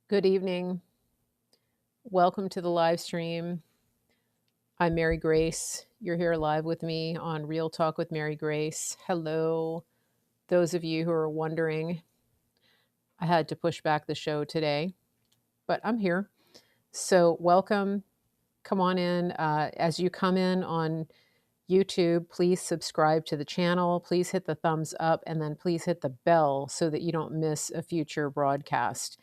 Good evening. Welcome to the live stream. I'm Mary Grace. You're here live with me on Real Talk with Mary Grace. Hello. Those of you who are wondering, I had to push back the show today, but I'm here. So, welcome. Come on in. As you come in on YouTube, please subscribe to the channel. Please hit the thumbs up and then please hit the bell so that you don't miss a future broadcast.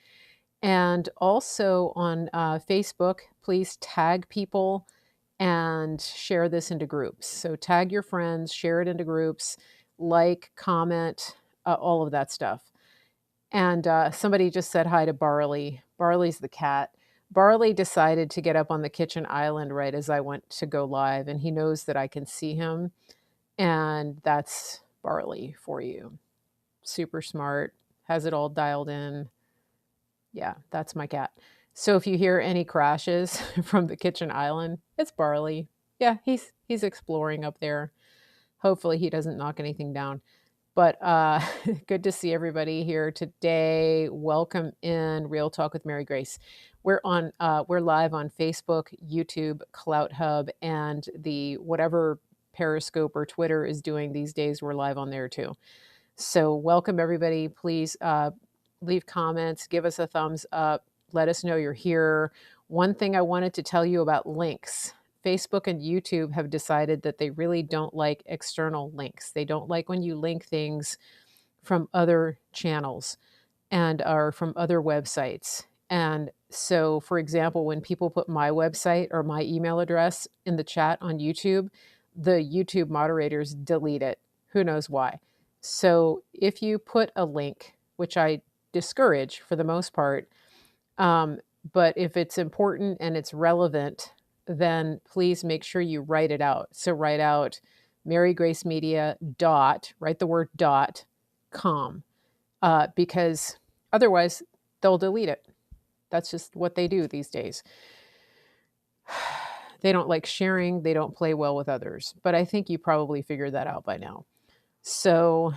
And also on Facebook, please tag people and share this into groups. So tag your friends, share it into groups, like, comment, all of that stuff. And somebody just said hi to Barley. Barley's the cat. Barley decided to get up on the kitchen island right as I went to go live, and he knows that I can see him. And that's Barley for you. Super smart, has it all dialed in. Yeah, that's my cat. So if you hear any crashes from the kitchen island, it's Barley. Yeah, he's exploring up there. Hopefully he doesn't knock anything down. But good to see everybody here today. Welcome in Real Talk with Mary Grace. We're live on Facebook, YouTube, Clout Hub, and the whatever Periscope or Twitter is doing these days. We're live on there too. So welcome everybody. Please leave comments, give us a thumbs up, let us know you're here. One thing I wanted to tell you about links. Facebook and YouTube have decided that they really don't like external links. They don't like when you link things from other channels and are from other websites. And so, for example, when people put my website or my email address in the chat on YouTube, the YouTube moderators delete it. Who knows why? So if you put a link, which I discourage for the most part, but if it's important and it's relevant, then please make sure you write it out. So write out Mary Grace Media write the word .com, because otherwise they'll delete it. That's just what they do these days. They don't like sharing. They don't play well with others. But I think you probably figured that out by now. So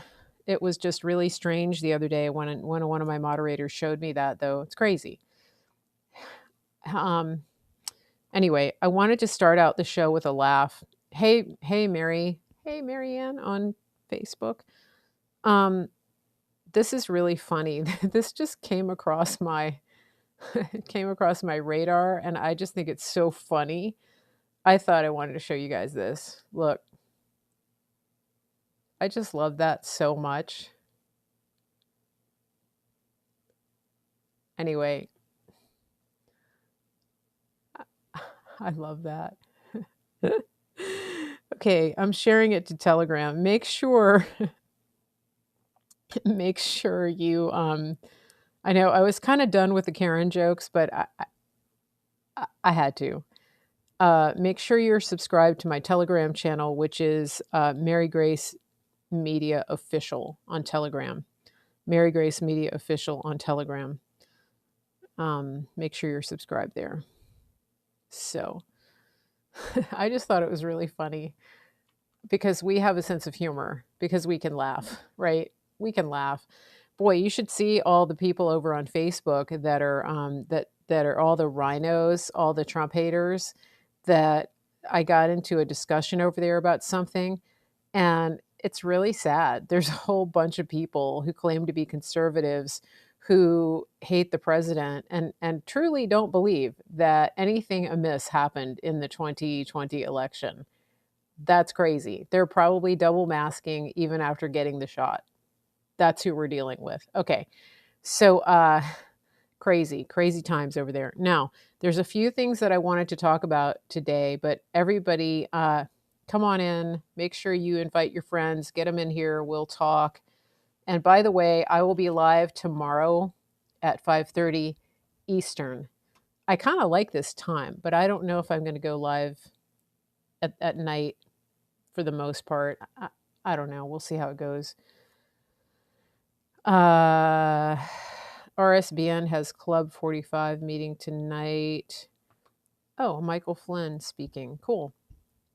it was just really strange the other day when one of my moderators showed me that, though. It's crazy. Anyway, I wanted to start out the show with a laugh. Hey, Mary. Hey, Marianne on Facebook. This is really funny. This just came across my radar, and I just think it's so funny. I thought I wanted to show you guys this. Look, I just love that so much. Anyway, I love that. Okay, I'm sharing it to Telegram. Make sure you I know I was kind of done with the Karen jokes, but I had to. Make sure you're subscribed to my Telegram channel, which is Mary Grace Media Official on Telegram. Mary Grace Media Official on Telegram. Make sure you're subscribed there. So I just thought it was really funny because we have a sense of humor, because we can laugh, right? We can laugh. Boy, you should see all the people over on Facebook that are that are all the rhinos, all the Trump haters, that I got into a discussion over there about something, and it's really sad. There's a whole bunch of people who claim to be conservatives who hate the president and truly don't believe that anything amiss happened in the 2020 election. That's crazy. They're probably double masking even after getting the shot. That's who we're dealing with. Okay. So crazy times over there. Now, there's a few things that I wanted to talk about today, but everybody come on in, make sure you invite your friends, get them in here, we'll talk. And by the way, I will be live tomorrow at 5:30 Eastern. I kind of like this time, but I don't know if I'm going to go live at night for the most part. I don't know. We'll see how it goes. RSBN has Club 45 meeting tonight. Oh, Michael Flynn speaking. Cool.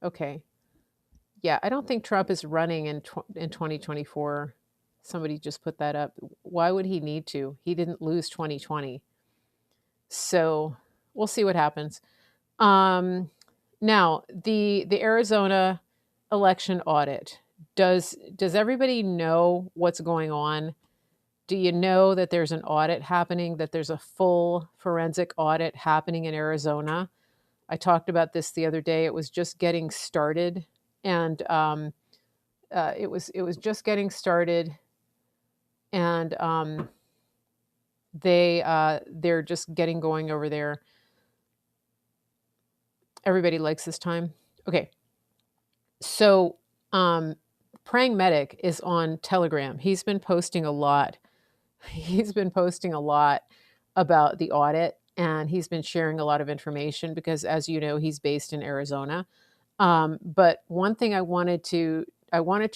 Okay. Yeah, I don't think Trump is running in 2024. Somebody just put that up. Why would he need to? He didn't lose 2020. So we'll see what happens. Um, Now, the Arizona election audit. Does everybody know what's going on? Do you know that there's an audit happening, that there's a full forensic audit happening in Arizona? I talked about this the other day. It was just getting started, and it was just getting started, and they're just getting going over there. Everybody likes this time. Okay, so Praying Medic is on Telegram. He's been posting a lot. He's been posting a lot about the audit, and he's been sharing a lot of information because, as you know, he's based in Arizona. But one thing I wanted to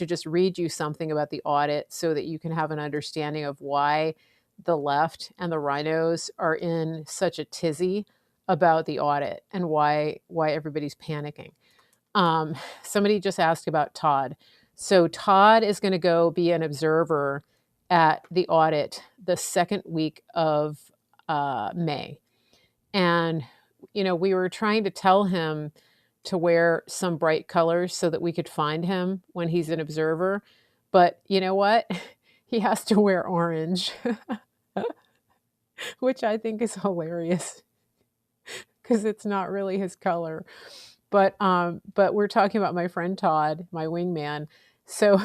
just read you something about the audit so that you can have an understanding of why the left and the rhinos are in such a tizzy about the audit and why everybody's panicking. Um, Somebody just asked about Todd. So Todd is going to go be an observer at the audit the second week of May. And, we were trying to tell him to wear some bright colors so that we could find him when he's an observer. But you know what? He has to wear orange, which I think is hilarious because it's not really his color. But we're talking about my friend Todd, my wingman. So,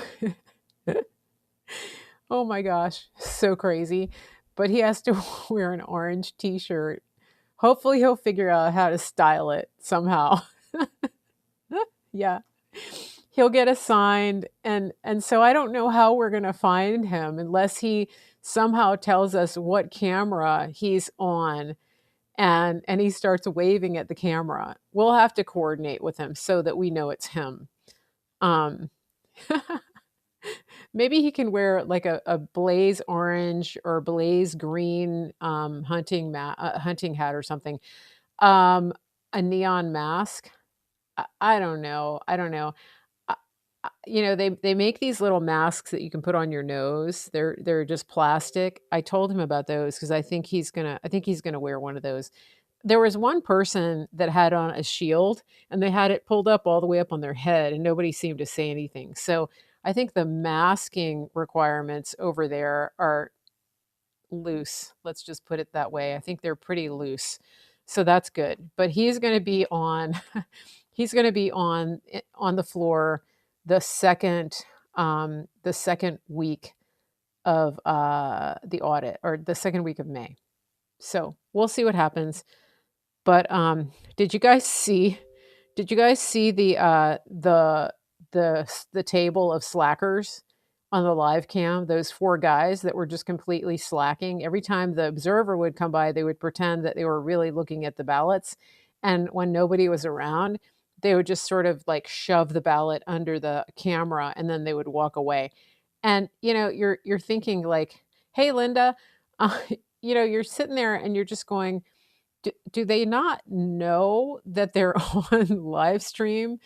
oh my gosh, so crazy. But he has to wear an orange t-shirt. Hopefully he'll figure out how to style it somehow. Yeah. He'll get assigned, and so I don't know how we're going to find him unless he somehow tells us what camera he's on, and he starts waving at the camera. We'll have to coordinate with him so that we know it's him. Um, Maybe he can wear like a blaze orange or blaze green hunting hat or something. Um, a neon mask. I don't know. I don't know. Uh, they make these little masks that you can put on your nose. They're just plastic. I told him about those because I think he's gonna wear one of those. There was one person that had on a shield, and they had it pulled up all the way up on their head, and nobody seemed to say anything. So I think the masking requirements over there are loose. Let's just put it that way. I think they're pretty loose. So that's good. But he's going to be on he's going to be on the floor the second week of the audit, or the second week of May. So we'll see what happens. But did you guys see the table of slackers on the live cam? Those four guys that were just completely slacking. Every time the observer would come by, they would pretend that they were really looking at the ballots, and when nobody was around, they would just sort of like shove the ballot under the camera, and then they would walk away. And you're thinking like, "Hey, Linda," uh, you're sitting there and you're just going, do they not know that they're on live stream?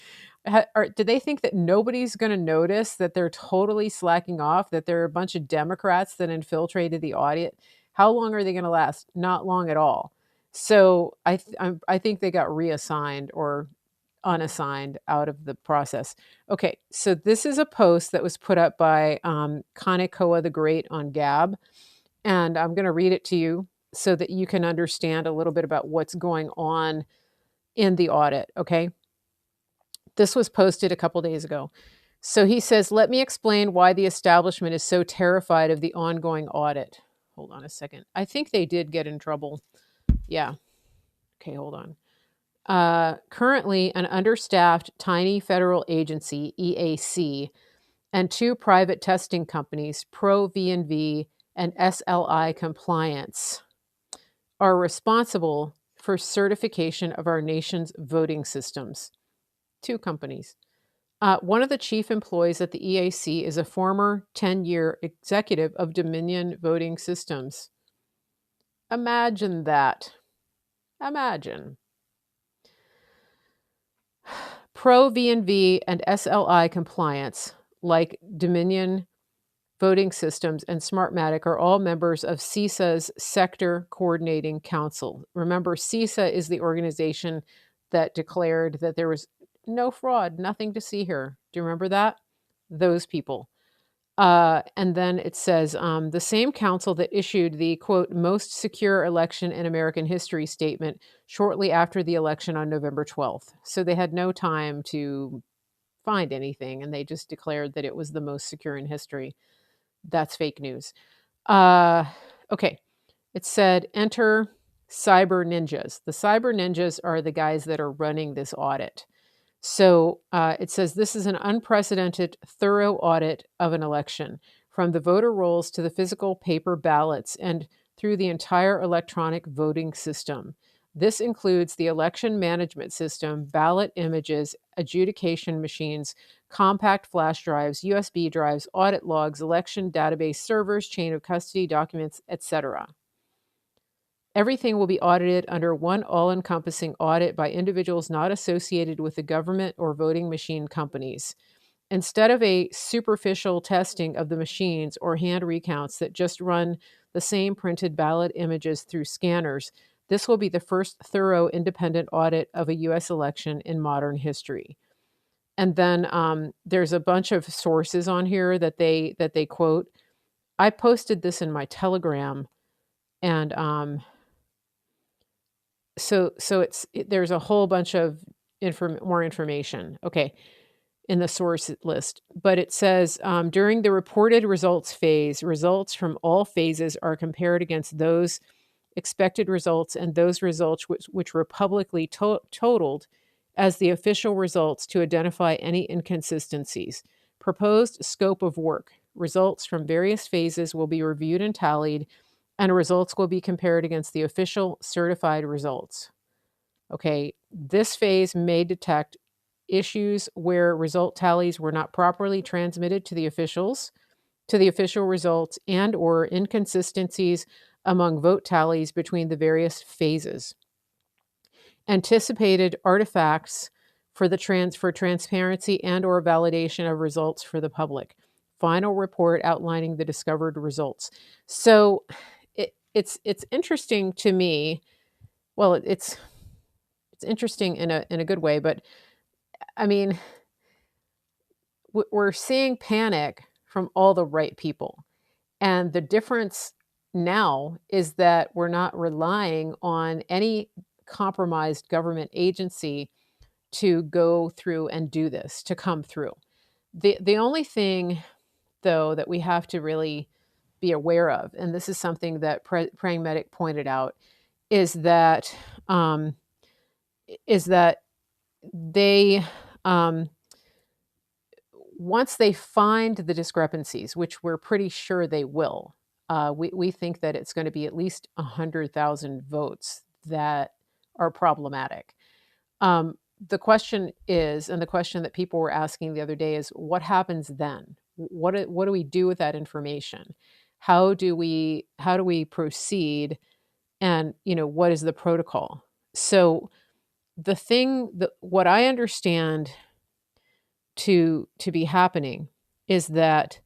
Or do they think that nobody's going to notice that they're totally slacking off, that there are a bunch of Democrats that infiltrated the audit? How long are they going to last? Not long at all. So I think they got reassigned or unassigned out of the process. Okay, so this is a post that was put up by Kanekoa the Great on Gab, and I'm going to read it to you so that you can understand a little bit about what's going on in the audit. Okay. This was posted a couple days ago. So he says, let me explain why the establishment is so terrified of the ongoing audit. Hold on a second. I think they did get in trouble. Yeah. Okay, hold on. Currently, an understaffed tiny federal agency, EAC, and two private testing companies, Pro V&V and SLI Compliance, are responsible for certification of our nation's voting systems. Two companies. One of the chief employees at the EAC is a former 10-year executive of Dominion Voting Systems. Imagine that. Imagine. Pro V&V and SLI Compliance, like Dominion voting systems, and Smartmatic are all members of CISA's Sector Coordinating Council. Remember, CISA is the organization that declared that there was no fraud, nothing to see here. Do you remember that? Those people. And then it says the same council that issued the, quote, most secure election in American history statement shortly after the election on November 12th. So they had no time to find anything, and they just declared that it was the most secure in history. That's fake news. Okay. It said, enter cyber ninjas. The cyber ninjas are the guys that are running this audit. So it says this is an unprecedented, thorough audit of an election, from the voter rolls to the physical paper ballots and through the entire electronic voting system. This includes the election management system, ballot images, adjudication machines, compact flash drives, USB drives, audit logs, election database servers, chain of custody documents, etc. Everything will be audited under one all-encompassing audit by individuals not associated with the government or voting machine companies. Instead of a superficial testing of the machines or hand recounts that just run the same printed ballot images through scanners, this will be the first thorough independent audit of a U.S. election in modern history. And then there's a bunch of sources on here that they quote. I posted this in my Telegram, and so there's a whole bunch of more information. Okay, in the source list, but it says during the reported results phase, results from all phases are compared against those expected results and those results which were publicly totaled as the official results to identify any inconsistencies. Proposed scope of work. Results from various phases will be reviewed and tallied, and results will be compared against the official certified results. Okay, this phase may detect issues where result tallies were not properly transmitted to the officials, to the official results, and or inconsistencies among vote tallies between the various phases. Anticipated artifacts for transparency and or validation of results for the public. Final report outlining the discovered results. So it's interesting to me. Well, it's interesting in a good way, but I mean, we're seeing panic from all the right people. And the difference now is that we're not relying on any compromised government agency to go through and do this, to come through. The only thing, though, that we have to really be aware of, and this is something that Praying Medic pointed out, is that they once they find the discrepancies, which we're pretty sure they will, we think that it's going to be at least 100,000 votes that are problematic. The question is, and the question that people were asking the other day is, what happens then? What do we do with that information? How do we proceed? And what is the protocol? So what I understand to be happening is that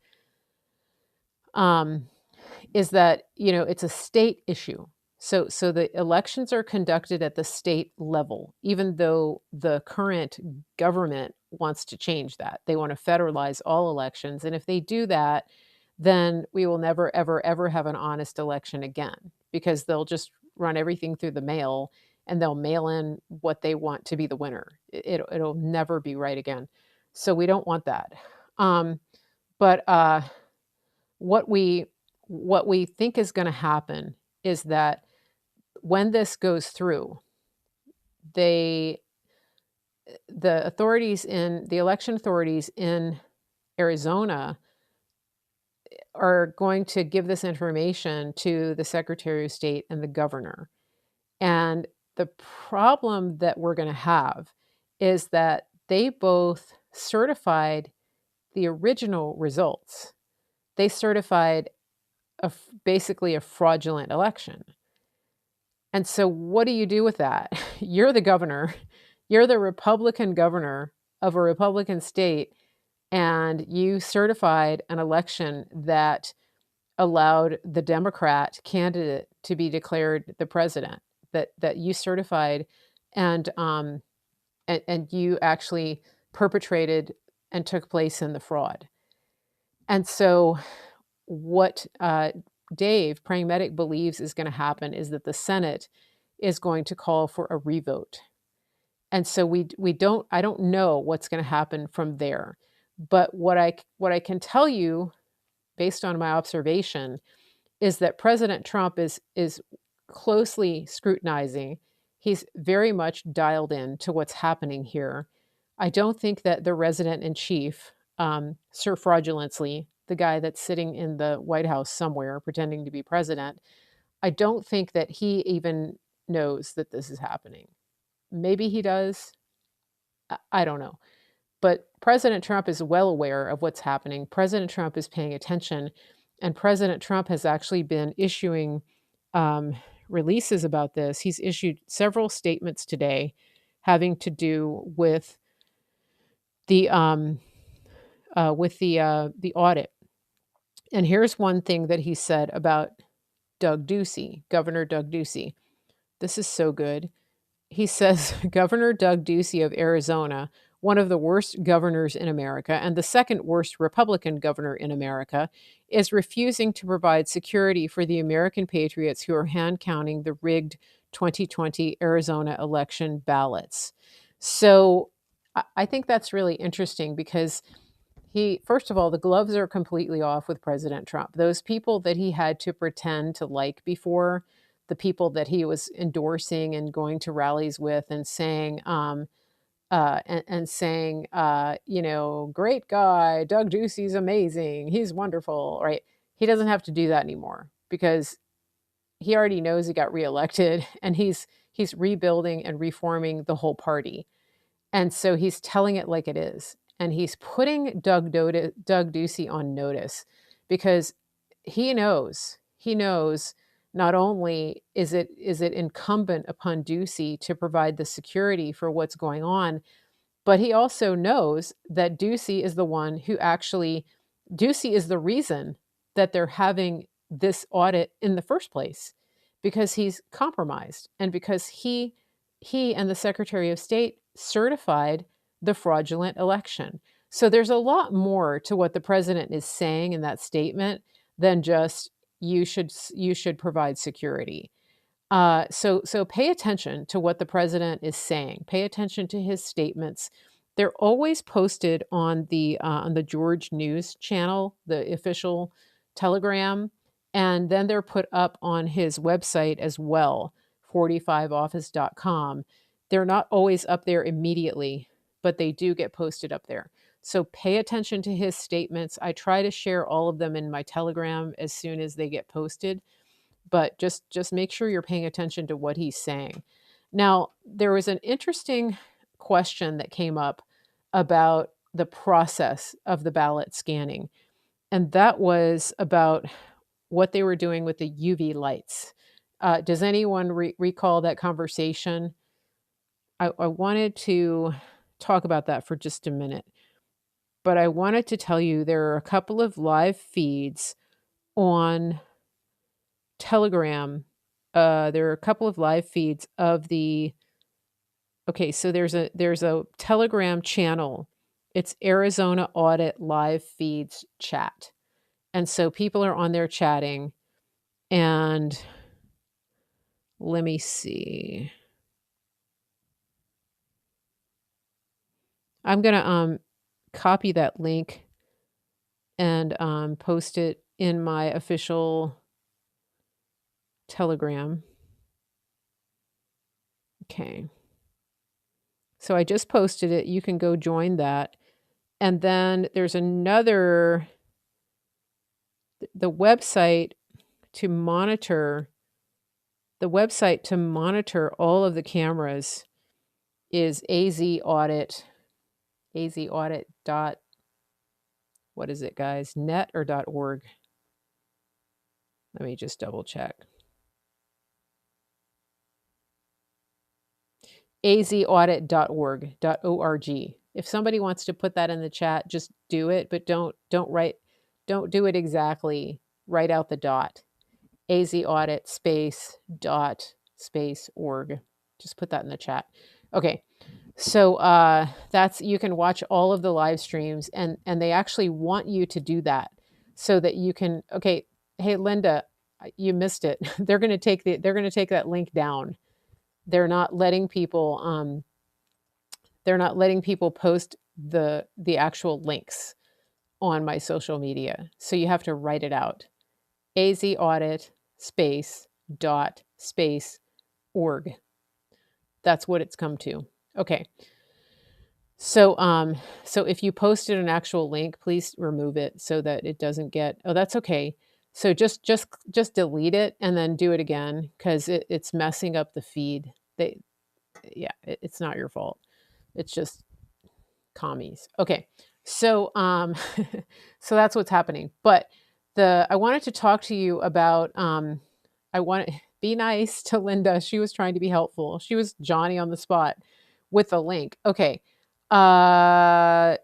it's a state issue. So the elections are conducted at the state level, even though the current government wants to change that. They want to federalize all elections, and if they do that, then we will never ever ever have an honest election again, because they'll just run everything through the mail, and they'll mail in what they want to be the winner. It'll never be right again. So we don't want that. But what we think is going to happen is that when this goes through, the election authorities in Arizona are going to give this information to the Secretary of State and the governor. And the problem that we're going to have is that they both certified the original results. They certified basically a fraudulent election. And so what do you do with that? You're the governor. You're the Republican governor of a Republican state, and you certified an election that allowed the Democrat candidate to be declared the president, that you certified, and and you actually perpetrated and took place in the fraud. And so, what Dave, praying medic, believes is going to happen is that the Senate is going to call for a revote. And so we don't I don't know what's going to happen from there. But what I can tell you based on my observation is that President Trump is closely scrutinizing. He's very much dialed in to what's happening here. I don't think that the resident in chief, Sir Fraudulently, the guy that's sitting in the White House somewhere pretending to be president, I don't think that he even knows that this is happening. Maybe he does. I don't know. But President Trump is well aware of what's happening. President Trump is paying attention. And President Trump has actually been issuing um, releases about this. He's issued several statements today having to do the the audit. And here's one thing that he said about Doug Ducey, Governor Doug Ducey. This is so good. He says Governor Doug Ducey of Arizona, one of the worst governors in America and the second worst Republican governor in America, is refusing to provide security for the American patriots who are hand counting the rigged 2020 Arizona election ballots. So I think that's really interesting because first of all, the gloves are completely off with President Trump. Those people that he had to pretend to like before, the people that he was endorsing and going to rallies with and saying, you know, great guy, Doug Ducey's amazing, he's wonderful, right? He doesn't have to do that anymore because he already knows he got reelected, and he's rebuilding and reforming the whole party. And so he's telling it like it is. And he's putting Doug Ducey on notice because he knows not only is it incumbent upon Ducey to provide the security for what's going on, but he also knows that Ducey is the reason that they're having this audit in the first place, because he's compromised and because he and the Secretary of State certified the fraudulent election. So there's a lot more to what the president is saying in that statement than just you should provide security. So pay attention to what the president is saying. Pay attention to his statements. They're always posted on the George News channel, the official Telegram, and then they're put up on his website as well, 45office.com. They're not always up there immediately, but they do get posted up there. So pay attention to his statements. I try to share all of them in my Telegram as soon as they get posted, but just make sure you're paying attention to what he's saying. Now, there was an interesting question that came up about the process of the ballot scanning, and that was about what they were doing with the UV lights. Does anyone recall that conversation? I wanted to talk about that for just a minute, but I wanted to tell you there are a couple of live feeds on Telegram. There are a couple of live feeds of the. Okay, so there's a Telegram channel. It's Arizona Audit Live Feeds Chat, and so people are on there chatting. And let me see. I'm gonna copy that link and post it in my official Telegram. Okay. So I just posted it. You can go join that. And then there's another, the website to monitor all of the cameras is AZ Audit dot, what is it, guys? Net or .org? Let me just double check. azaudit.org. If somebody wants to put that in the chat, just do it, but don't do it exactly. Write out the dot. AZ Audit space dot space org. Just put that in the chat. Okay. So that's, you can watch all of the live streams, and they actually want you to do that so that you can. Okay, hey Linda, you missed it. They're going to take that link down. They're not letting people post the actual links on my social media. So you have to write it out. AZ Audit space dot space org. That's what it's come to. Okay. So if you posted an actual link, please remove it so that it doesn't get. Oh, that's okay. So just delete it and then do it again, because it's messing up the feed. It's not your fault. It's just commies. Okay. So so that's what's happening. But I wanted to talk to you about I want to be nice to Linda. She was trying to be helpful. She was Johnny on the spot with the link. Okay. The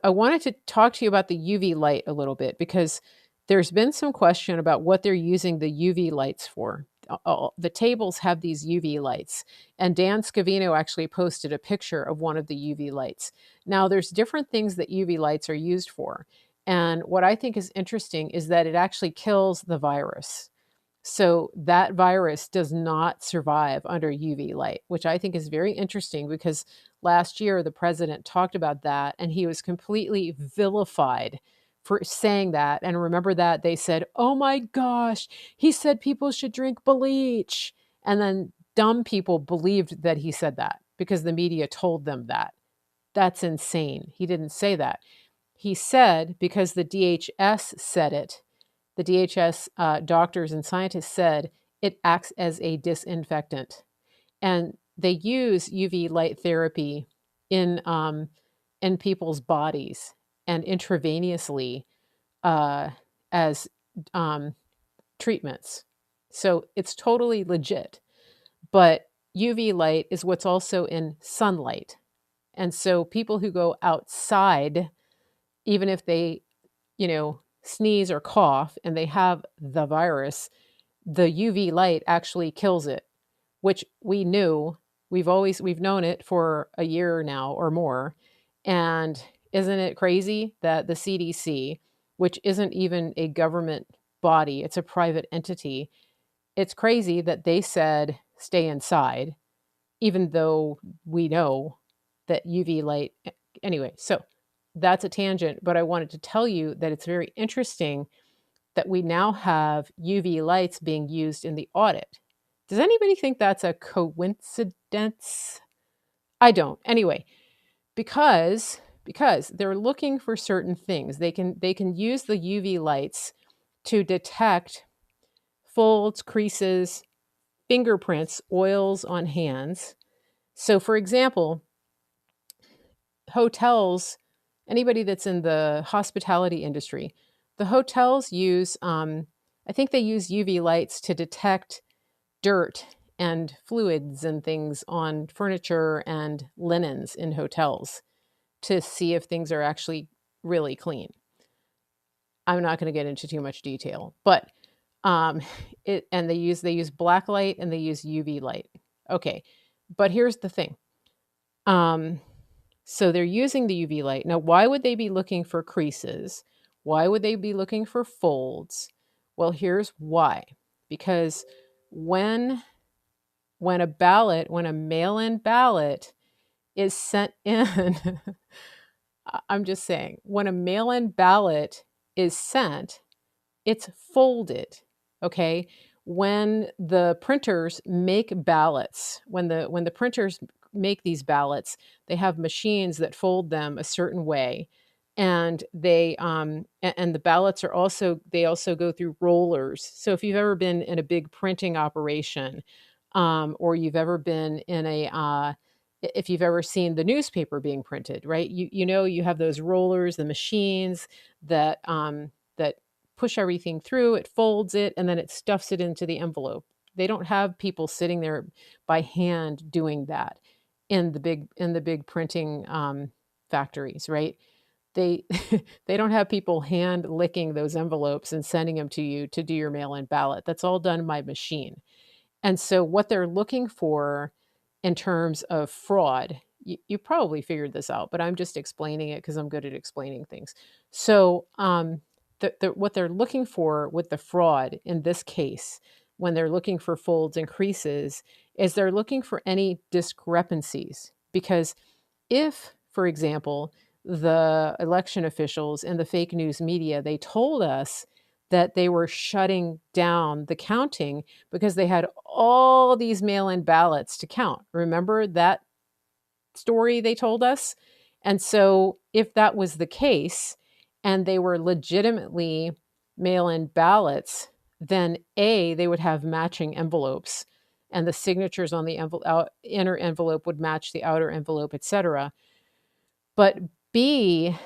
I wanted to talk to you about the UV light a little bit, because there's been some question about what they're using the UV lights for. The tables have these UV lights, and Dan Scavino actually posted a picture of one of the UV lights. Now, there's different things that UV lights are used for, and what I think is interesting is that it actually kills the virus. So that virus does not survive under UV light, which I think is very interesting, because last year the president talked about that and he was completely vilified for saying that. And remember that they said, oh my gosh, he said people should drink bleach. And then dumb people believed that he said that because the media told them that. That's insane. He didn't say that. He said, because the DHS said it, the DHS doctors and scientists said it acts as a disinfectant. And they use UV light therapy in people's bodies and intravenously as treatments. So it's totally legit. But UV light is what's also in sunlight. And so people who go outside, even if they, sneeze or cough and they have the virus, the UV light actually kills it, which we knew. We've known it for a year now or more. And isn't it crazy that the CDC, which isn't even a government body, it's a private entity, it's crazy that they said stay inside, even though we know that UV light. Anyway, so that's a tangent, but I wanted to tell you that it's very interesting that we now have UV lights being used in the audit. Does anybody think that's a coincidence? I don't. Anyway, because they're looking for certain things. They can use the UV lights to detect folds, creases, fingerprints, oils on hands. So for example, hotels, anybody that's in the hospitality industry, the hotels use, I think they use UV lights to detect dirt and fluids and things on furniture and linens in hotels to see if things are actually really clean. I'm not going to get into too much detail, but they use black light and they use UV light. Okay, but here's the thing. So they're using the UV light. Now, why would they be looking for creases? Why would they be looking for folds? Well, here's why. Because when a mail-in ballot is sent in, I'm just saying, when a mail-in ballot is sent, it's folded, okay? When the printers make ballots, when the printers make these ballots, they have machines that fold them a certain way, and and the ballots are also go through rollers. So if you've ever been in a big printing operation, or you've ever been in if you've ever seen the newspaper being printed, right? You have those rollers, the machines that that push everything through, it folds it, and then it stuffs it into the envelope. They don't have people sitting there by hand doing that. in the big printing factories, right? They they don't have people hand licking those envelopes and sending them to you to do your mail-in ballot. That's all done by machine. And so what they're looking for in terms of fraud, you probably figured this out, but I'm just explaining it because I'm good at explaining things. So what they're looking for with the fraud in this case, when they're looking for folds and creases, is they're looking for any discrepancies. Because if, for example, the election officials and the fake news media, they told us that they were shutting down the counting because they had all these mail-in ballots to count. Remember that story they told us? And so if that was the case and they were legitimately mail-in ballots, then A, they would have matching envelopes and the signatures on the inner envelope would match the outer envelope, etc. But B,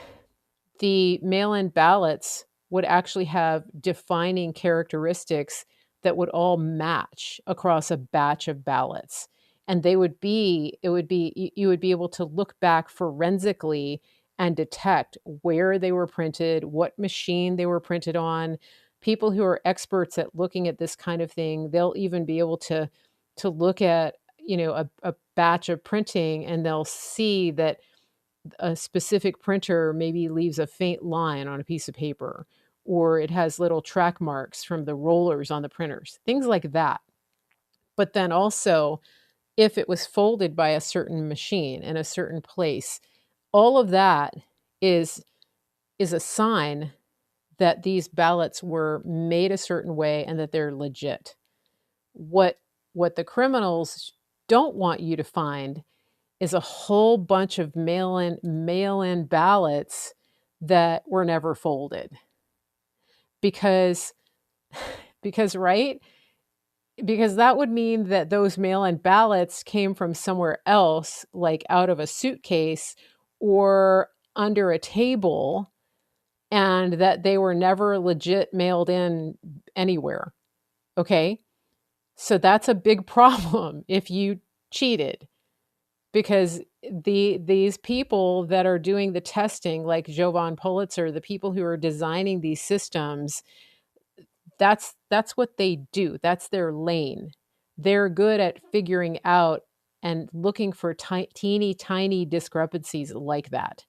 the mail-in ballots would actually have defining characteristics that would all match across a batch of ballots. And they would be, it would be, you would be able to look back forensically and detect where they were printed, what machine they were printed on. People who are experts at looking at this kind of thing, they'll even be able to look at, a batch of printing, and they'll see that a specific printer maybe leaves a faint line on a piece of paper, or it has little track marks from the rollers on the printers, things like that. But then also, if it was folded by a certain machine in a certain place, all of that is a sign that these ballots were made a certain way and that they're legit. What the criminals don't want you to find is a whole bunch of mail-in ballots that were never folded. Because right? Because that would mean that those mail-in ballots came from somewhere else, like out of a suitcase or under a table, and that they were never legit mailed in anywhere. Okay? So that's a big problem if you cheated. Because these people that are doing the testing, like Jovan Pulitzer, the people who are designing these systems, that's what they do. That's their lane. They're good at figuring out and looking for teeny tiny discrepancies like that.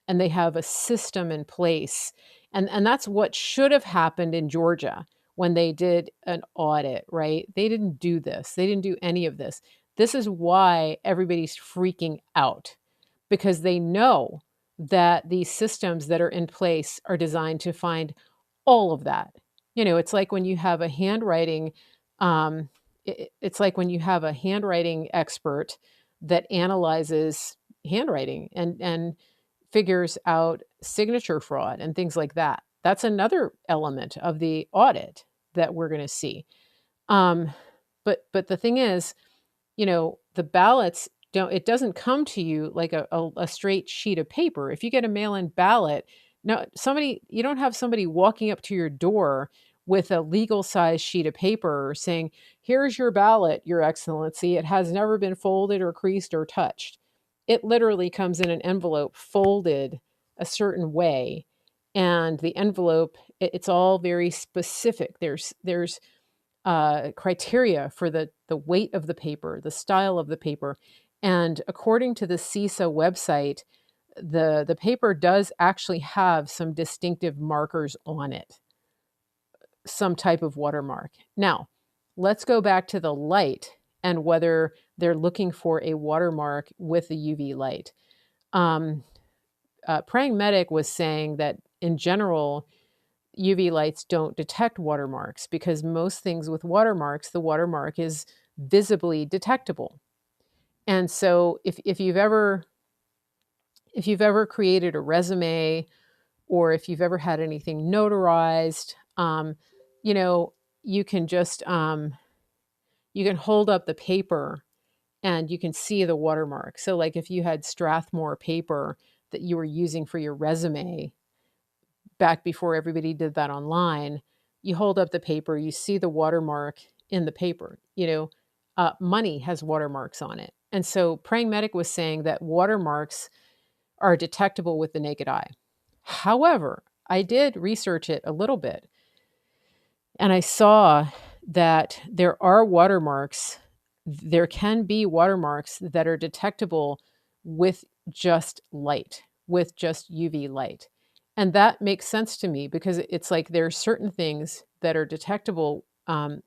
And they have a system in place. And that's what should have happened in Georgia when they did an audit, right? They didn't do this. They didn't do any of this. This is why everybody's freaking out, because they know that these systems that are in place are designed to find all of that. It's like when you have a handwriting, it's like when you have a handwriting expert that analyzes handwriting and figures out signature fraud and things like that. That's another element of the audit that we're going to see. But the thing is, the ballots it doesn't come to you like a straight sheet of paper. If you get a mail-in ballot, no, you don't have somebody walking up to your door with a legal size sheet of paper saying, "Here's your ballot, Your Excellency. It has never been folded or creased or touched." It literally comes in an envelope folded a certain way, and the envelope, it's all very specific. There's criteria for the weight of the paper, the style of the paper. And according to the CISA website, the paper does actually have some distinctive markers on it, some type of watermark. Now, let's go back to the light and whether they're looking for a watermark with the UV light. Praying Medic was saying that in general, UV lights don't detect watermarks because most things with watermarks, the watermark is visibly detectable. And so if you've ever created a resume, or if you've ever had anything notarized, you can just you can hold up the paper and you can see the watermark. So like if you had Strathmore paper that you were using for your resume back before everybody did that online, you hold up the paper, you see the watermark in the paper. Money has watermarks on it. And so Praying Medic was saying that watermarks are detectable with the naked eye. However, I did research it a little bit, and I saw that there are watermarks. There can be watermarks that are detectable with just light, with just UV light. And that makes sense to me because it's like there are certain things that are detectable.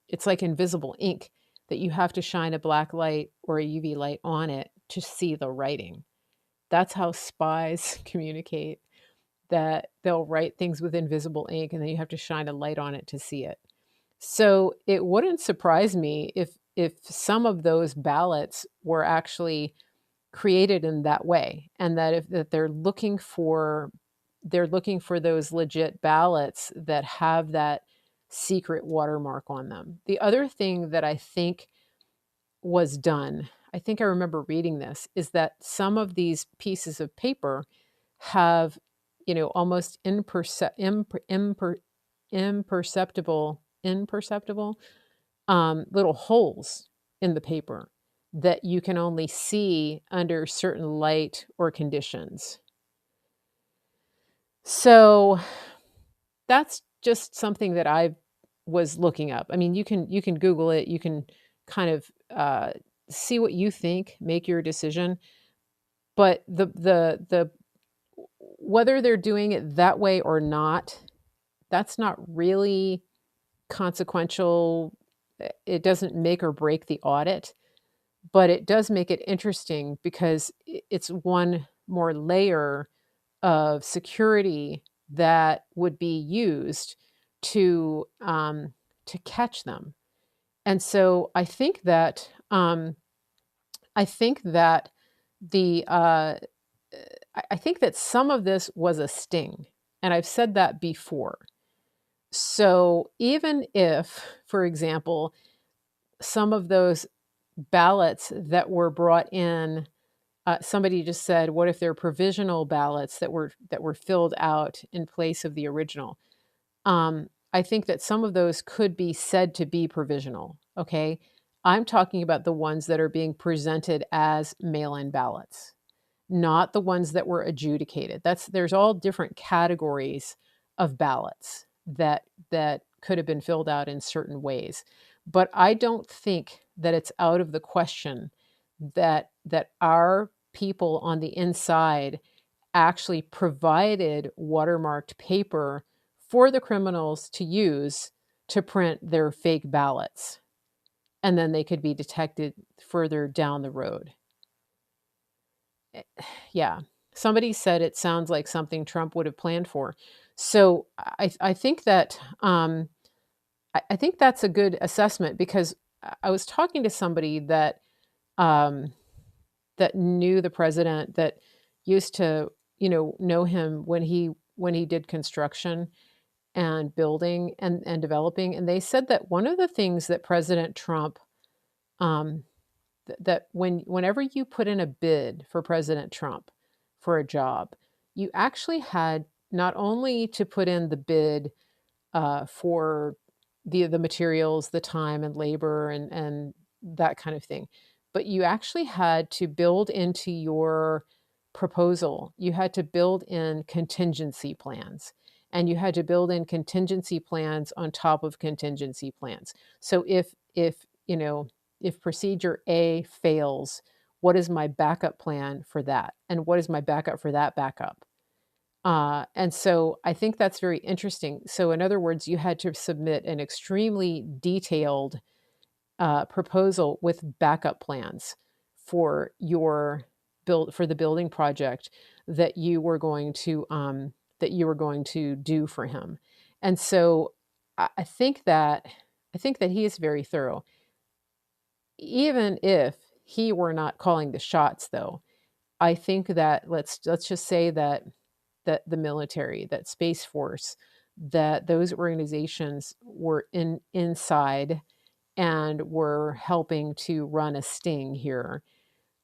It's like invisible ink that you have to shine a black light or a UV light on it to see the writing. That's how spies communicate, that they'll write things with invisible ink and then you have to shine a light on it to see it. So it wouldn't surprise me if some of those ballots were actually created in that way, and that if that they're looking for those legit ballots that have that secret watermark on them. The other thing that I think was done, I think I remember reading this, is that some of these pieces of paper have, almost imperceptible little holes in the paper that you can only see under certain light or conditions. So that's just something that I was looking up. I mean, you can Google it. You can kind of see what you think, make your decision. But the whether they're doing it that way or not, that's not really consequential. It doesn't make or break the audit, but it does make it interesting because it's one more layer of security that would be used to catch them. And so I think that the I think that some of this was a sting, and I've said that before. So even if, for example, some of those ballots that were brought in, somebody just said, "What if they're provisional ballots that were filled out in place of the original?" I think that some of those could be said to be provisional. Okay, I'm talking about the ones that are being presented as mail-in ballots, not the ones that were adjudicated. There's all different categories of ballots that could have been filled out in certain ways. But I don't think that it's out of the question that our people on the inside actually provided watermarked paper for the criminals to use to print their fake ballots, and then they could be detected further down the road. Yeah. Somebody said it sounds like something Trump would have planned for. So I think that I think that's a good assessment because I was talking to somebody um, that knew the president, that used to know him when he did construction and building and developing, and they said that one of the things that President Trump um, that whenever you put in a bid for President Trump for a job, you actually had not only to put in the bid for the materials, the time and labor and that kind of thing, but you actually had to build into your proposal. You had to build in contingency plans, and you had to build in contingency plans on top of contingency plans. So if procedure A fails, what is my backup plan for that? And what is my backup for that backup? And so I think that's very interesting. So, in other words, you had to submit an extremely detailed proposal with backup plans for for the building project that you were going to do for him. And so I think that he is very thorough. Even if he were not calling the shots, though, I think that let's just say that the military, that Space Force, that those organizations were inside and were helping to run a sting here.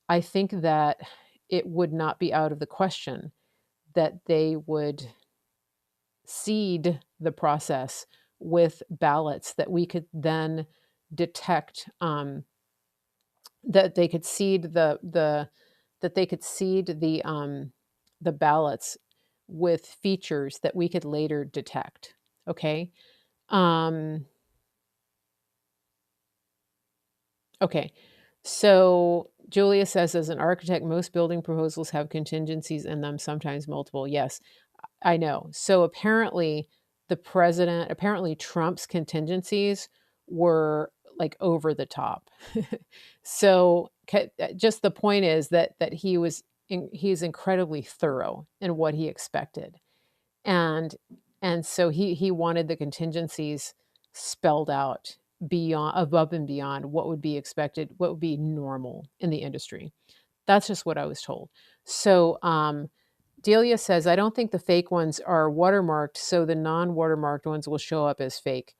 I think that it would not be out of the question that they would seed the process with ballots that we could then detect that they could seed that they could seed the ballots with features that we could later detect. Okay. Um, okay. So Julia says, as an architect, most building proposals have contingencies in them, sometimes multiple. Yes, I know. So apparently Trump's contingencies were like over the top. So just the point is that he's incredibly thorough in what he expected, and so he wanted the contingencies spelled out beyond, above and beyond what would be expected, what would be normal in the industry. That's just what I was told. So Delia says, I don't think the fake ones are watermarked, so the non watermarked ones will show up as fake.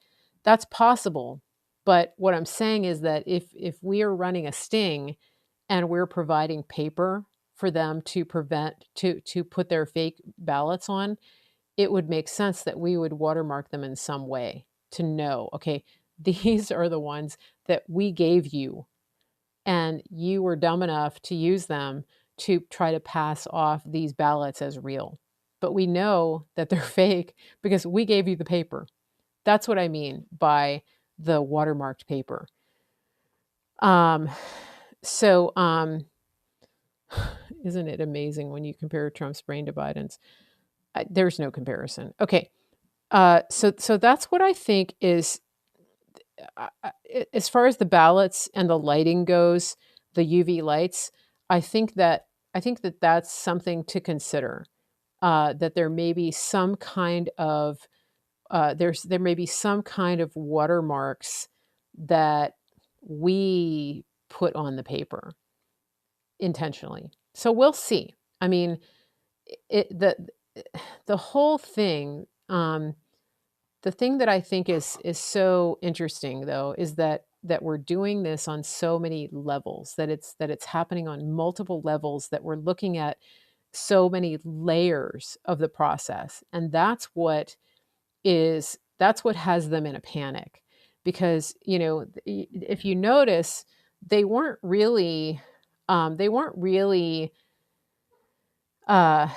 That's possible. But what I'm saying is that if we are running a sting and we're providing paper for them to put their fake ballots on, it would make sense that we would watermark them in some way to know, okay, these are the ones that we gave you, and you were dumb enough to use them to try to pass off these ballots as real. But we know that they're fake because we gave you the paper. That's what I mean by the watermarked paper. Um, so, isn't it amazing when you compare Trump's brain to Biden's? There's no comparison. Okay. So that's what I think is, as far as the ballots and the lighting goes, the UV lights. I think that that's something to consider. That there may be some kind of there may be some kind of watermarks that we put on the paper intentionally. So we'll see. I mean, it the whole thing. The thing that I think is so interesting, though, is that we're doing this on so many levels, that it's happening on multiple levels, that we're looking at so many layers of the process, and that's what has them in a panic, because if you notice, they weren't really they weren't really uh,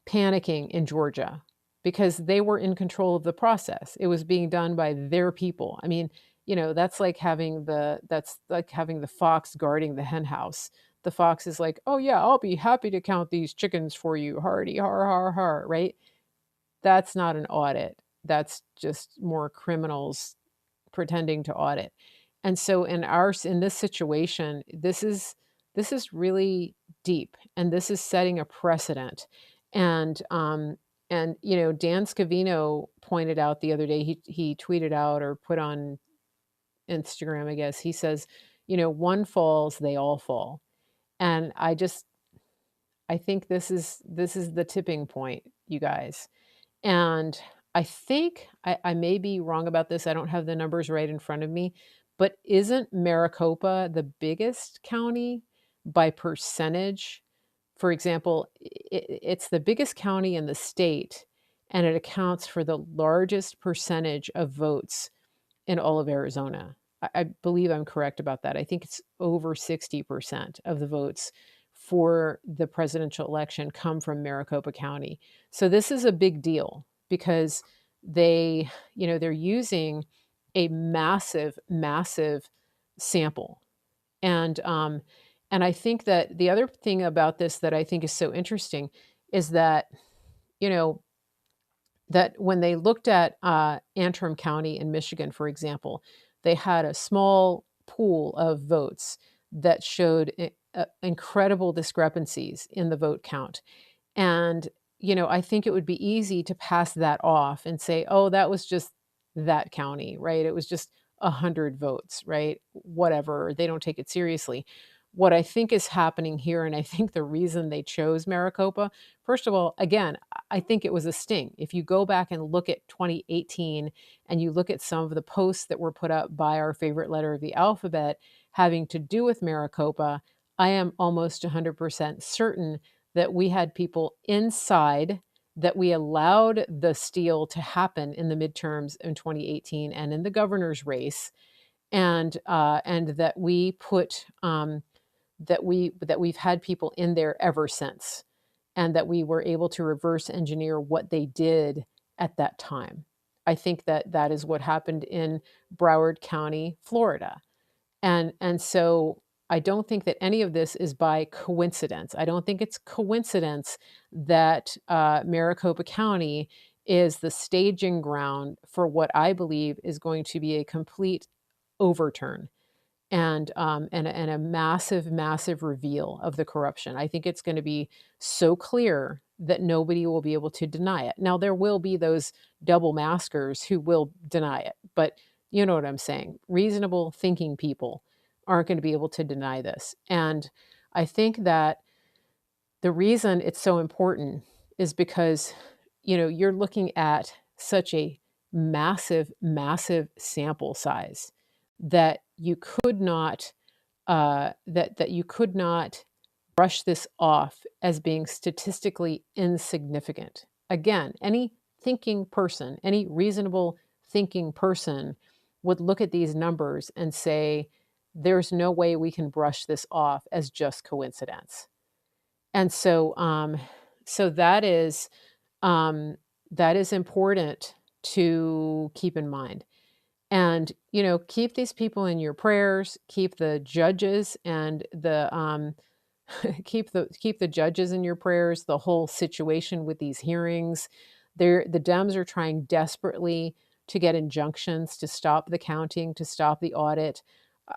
panicking in Georgia, because they were in control of the process. It was being done by their people. I mean, that's like having the fox guarding the hen house. The fox is like, "Oh yeah, I'll be happy to count these chickens for you, hardy har har har," right? That's not an audit. That's just more criminals pretending to audit. And so in this situation, this is really deep, and this is setting a precedent. And Dan Scavino pointed out the other day, he tweeted out or put on Instagram, I guess. He says, one falls, they all fall. And I think this is the tipping point, you guys. And I think I may be wrong about this. I don't have the numbers right in front of me, but isn't Maricopa the biggest county by percentage? For example, it's the biggest county in the state, and it accounts for the largest percentage of votes in all of Arizona. I believe I'm correct about that. I think it's over 60% of the votes for the presidential election come from Maricopa County. So this is a big deal, because they're using a massive, massive sample. And I think that the other thing about this that I think is so interesting is that, you know, that when they looked at Antrim County in Michigan, for example, they had a small pool of votes that showed incredible discrepancies in the vote count. And, I think it would be easy to pass that off and say, oh, that was just that county, right? It was just 100 votes, right? Whatever. They don't take it seriously. What I think is happening here, and I think the reason they chose Maricopa, first of all, again, I think it was a sting. If you go back and look at 2018 and you look at some of the posts that were put up by our favorite letter of the alphabet having to do with Maricopa, I am almost 100% certain that we had people inside, that we allowed the steal to happen in the midterms in 2018 and in the governor's race. and that we put that we've had people in there ever since, and that we were able to reverse engineer what they did at that time. I think that that is what happened in Broward County, Florida. And so I don't think that any of this is by coincidence. I don't think it's coincidence that Maricopa County is the staging ground for what I believe is going to be a complete overturn and a massive, massive reveal of the corruption. I think it's going to be so clear that nobody will be able to deny it. Now, there will be those double maskers who will deny it, but you know what I'm saying. Reasonable thinking people aren't going to be able to deny this. And I think that the reason it's so important is because, you know, you're looking at such a massive, massive sample size that you could not that you could not brush this off as being statistically insignificant. Again, any thinking person, any reasonable thinking person would look at these numbers and say, there's no way we can brush this off as just coincidence. And so um, that is important to keep in mind. And you know, keep these people in your prayers. Keep the judges and the keep the judges in your prayers. The whole situation with these hearings, the Dems are trying desperately to get injunctions to stop the counting, to stop the audit.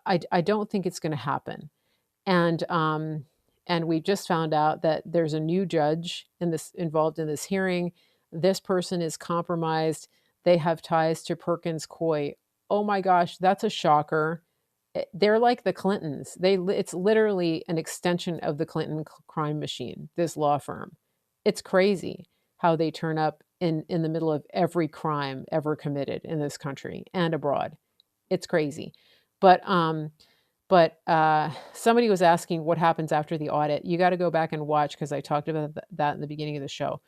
I don't think it's going to happen. And and we just found out that there's a new judge in this involved in this hearing. This person is compromised. They have ties to Perkins Coie. Oh my gosh, that's a shocker. They're like the Clintons. It's literally an extension of the Clinton crime machine, this law firm. It's crazy how they turn up in the middle of every crime ever committed in this country and abroad. It's crazy. But somebody was asking what happens after the audit. You got to go back and watch because I talked about that in the beginning of the show.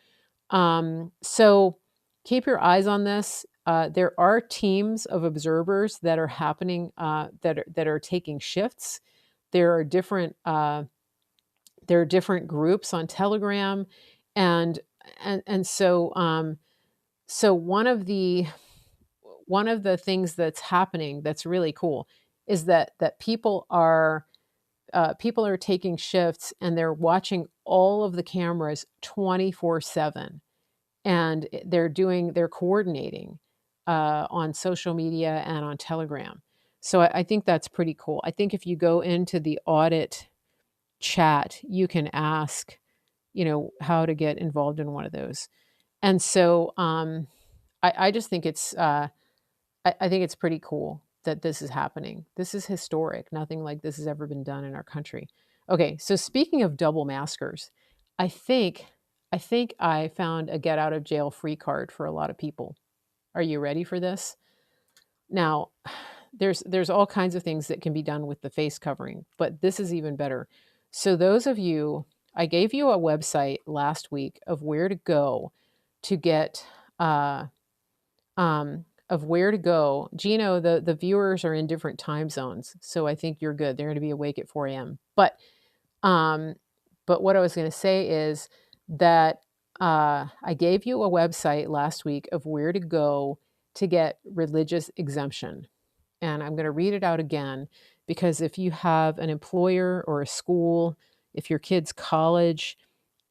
So keep your eyes on this. There are teams of observers that are happening that are taking shifts. There are different groups on Telegram, and so one of the things that's happening that's really cool is that people are taking shifts and they're watching all of the cameras 24/7, and they're coordinating on social media and on Telegram. So I think that's pretty cool. I think if you go into the audit chat, you can ask, you know, how to get involved in one of those. And so I just think I think it's pretty cool that this is happening. This is historic. Nothing like this has ever been done in our country. Okay, so speaking of double maskers, I think I think I found a get out of jail free card for a lot of people. Are you ready for this? Now, there's all kinds of things that can be done with the face covering, but this is even better. So those of you, I gave you a website last week of where to go to get of where to go. Gino, the viewers are in different time zones, so I think you're good. They're going to be awake at 4 a.m. Um, but what I was going to say is that I gave you a website last week of where to go to get religious exemption. And I'm going to read it out again because if you have an employer or a school, if your kid's college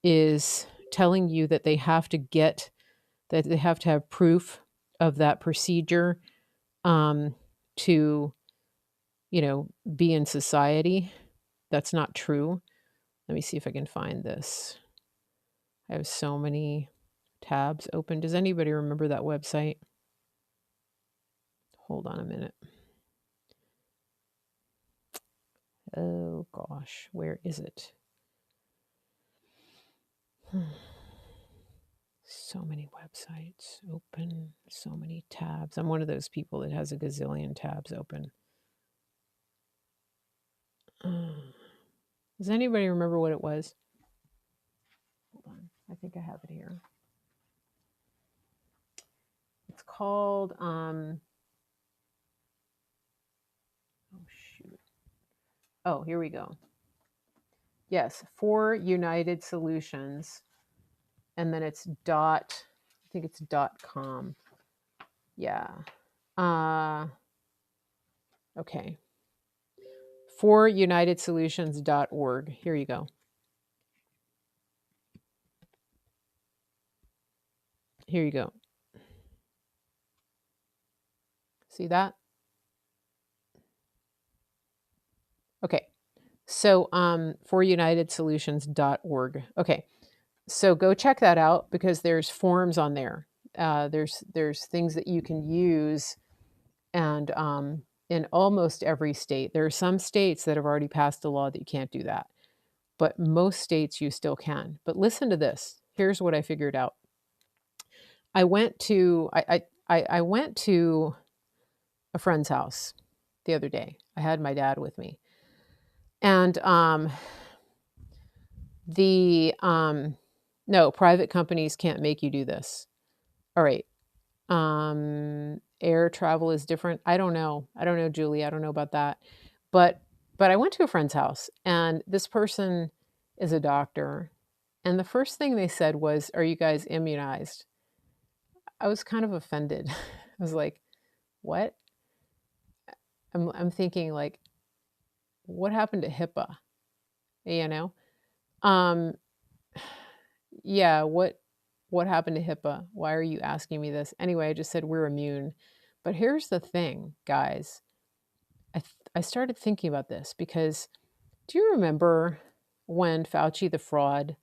is telling you that that they have to have proof of that procedure um, to, you know, be in society, that's not true. Let me see if I can find this. I have so many tabs open. Does anybody remember that website? Hold on a minute. Oh gosh, where is it? So many websites open, so many tabs. I'm one of those people that has a gazillion tabs open. Does anybody remember what it was? Hold on, I think I have it here. It's called Oh, here we go. Yes, for United Solutions, and then it's dot, I think it's .com. Yeah. Okay. For unitedsolutions.org. Here you go. Here you go. See that? Okay. So for unitedsolutions.org. Okay. So go check that out because there's forms on there. There's things that you can use, and in almost every state, there are some states that have already passed a law that you can't do that, but most states you still can. But listen to this. Here's what I figured out. I went to I went to a friend's house the other day. I had my dad with me, and no, private companies can't make you do this. All right. Air travel is different. I don't know, Julie. I don't know about that. But I went to a friend's house, and this person is a doctor. And the first thing they said was, "Are you guys immunized?" I was kind of offended. I was like, "What?" I'm thinking like, what happened to HIPAA? You know? Um, yeah, what happened to HIPAA? Why are you asking me this? Anyway, I just said we're immune. But here's the thing, guys. I started thinking about this because do you remember when Fauci the fraud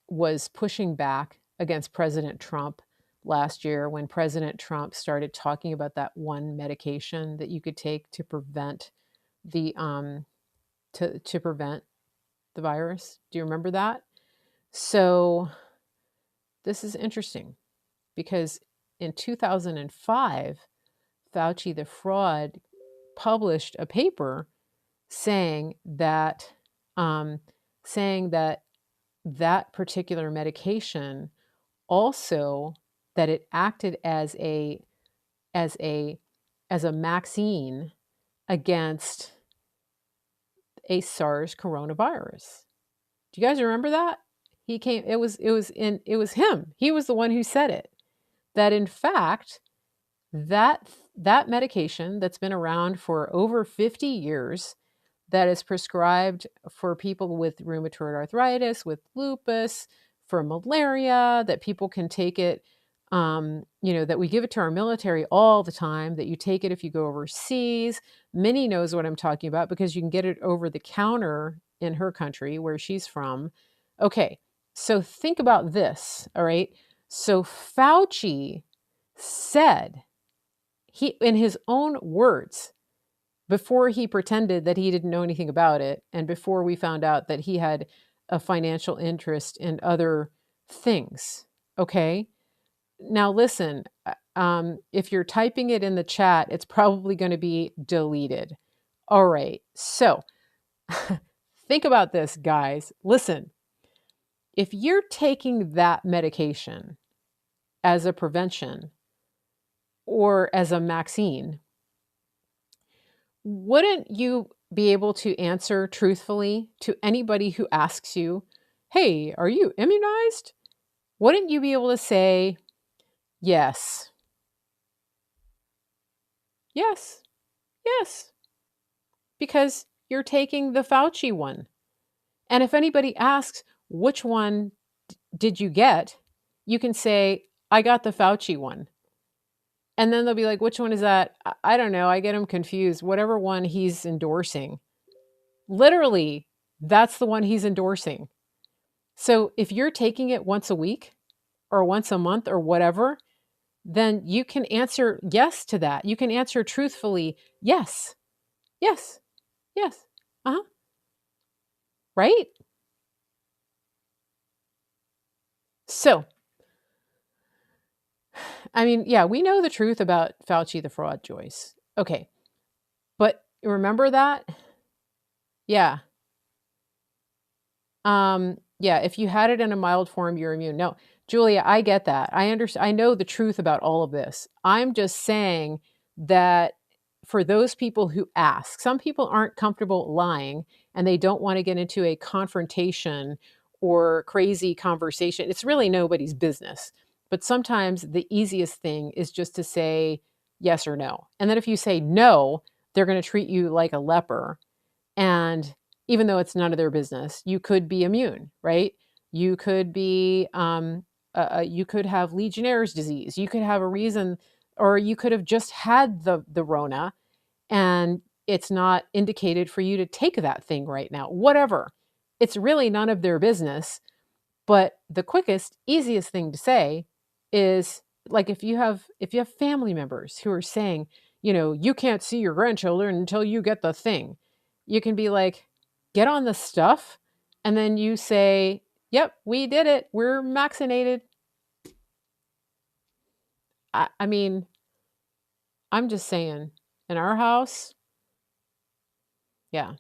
was pushing back against President Trump last year when President Trump started talking about that one medication that you could take to prevent the to prevent the virus? Do you remember that? So this is interesting because in 2005, Fauci the fraud published a paper saying that um, saying that that particular medication also that it acted as a as a vaccine against a SARS coronavirus. Do you guys remember that? He came it was him. He was the one who said it. That in fact that medication that's been around for over 50 years that is prescribed for people with rheumatoid arthritis, with lupus, for malaria, that people can take it, that we give it to our military all the time, that you take it if you go overseas. Minnie knows what I'm talking about because you can get it over the counter in her country where she's from. Okay, so think about this, all right? So Fauci said, he, in his own words, before he pretended that he didn't know anything about it, and before we found out that he had a financial interest in other things. Okay. Now, listen, if you're typing it in the chat, it's probably going to be deleted. All right. So think about this, guys. Listen, if you're taking that medication as a prevention or as a vaccine, wouldn't you be able to answer truthfully to anybody who asks you, "Hey, are you immunized?" Wouldn't you be able to say, "Yes, yes, yes," because you're taking the Fauci one. And if anybody asks, which one did you get? You can say, "I got the Fauci one." And then they'll be like, "Which one is that?" I don't know. I get them confused. Whatever one he's endorsing. Literally, that's the one he's endorsing. So if you're taking it once a week or once a month or whatever, then you can answer yes to that. You can answer truthfully, yes, yes, yes, right? So, I mean, yeah, we know the truth about Fauci the fraud, Joyce. Okay, but remember that? Yeah. Yeah, if you had it in a mild form, you're immune. No, Julia, I get that. I understand. I know the truth about all of this. I'm just saying that for those people who ask. Some people aren't comfortable lying and they don't want to get into a confrontation or crazy conversation. It's really nobody's business. But sometimes the easiest thing is just to say yes or no. And then if you say no, they're going to treat you like a leper. And even though it's none of their business, you could be immune, right? You could be, you could have Legionnaire's disease. You could have a reason, or you could have just had the Rona, and it's not indicated for you to take that thing right now. Whatever, it's really none of their business. But the quickest, easiest thing to say is, like, if you have family members who are saying, you can't see your grandchildren until you get the thing, you can be like, get on the stuff, and then you say, yep, we did it. We're vaccinated. I mean, I'm just saying, in our house, yeah.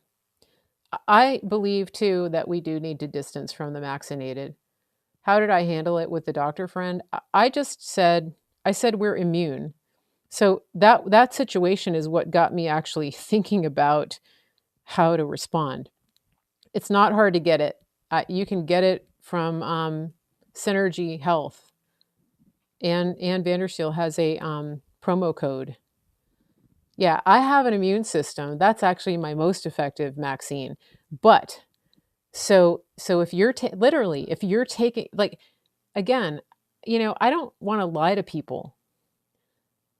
I believe too that we do need to distance from the vaccinated. How did I handle it with the doctor friend? I just said, we're immune. So that situation is what got me actually thinking about how to respond. It's not hard to get it. You can get it from Synergy Health, and Ann Vandersteel has a promo code. Yeah, I have an immune system. That's actually my most effective vaccine. But so if you're literally, if you're taking, like, again, I don't want to lie to people,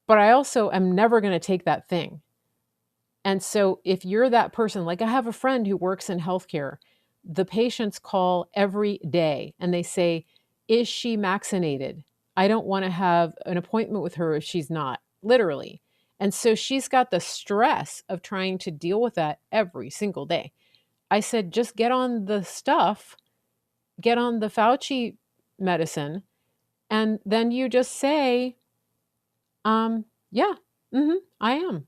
but I also am never going to take that thing. And so if you're that person, like I have a friend who works in healthcare, the patients call every day and they say, is she vaccinated? I don't want to have an appointment with her if she's not, literally. And so she's got the stress of trying to deal with that every single day. I said, just get on the stuff, get on the Fauci medicine, and then you just say, yeah, I am.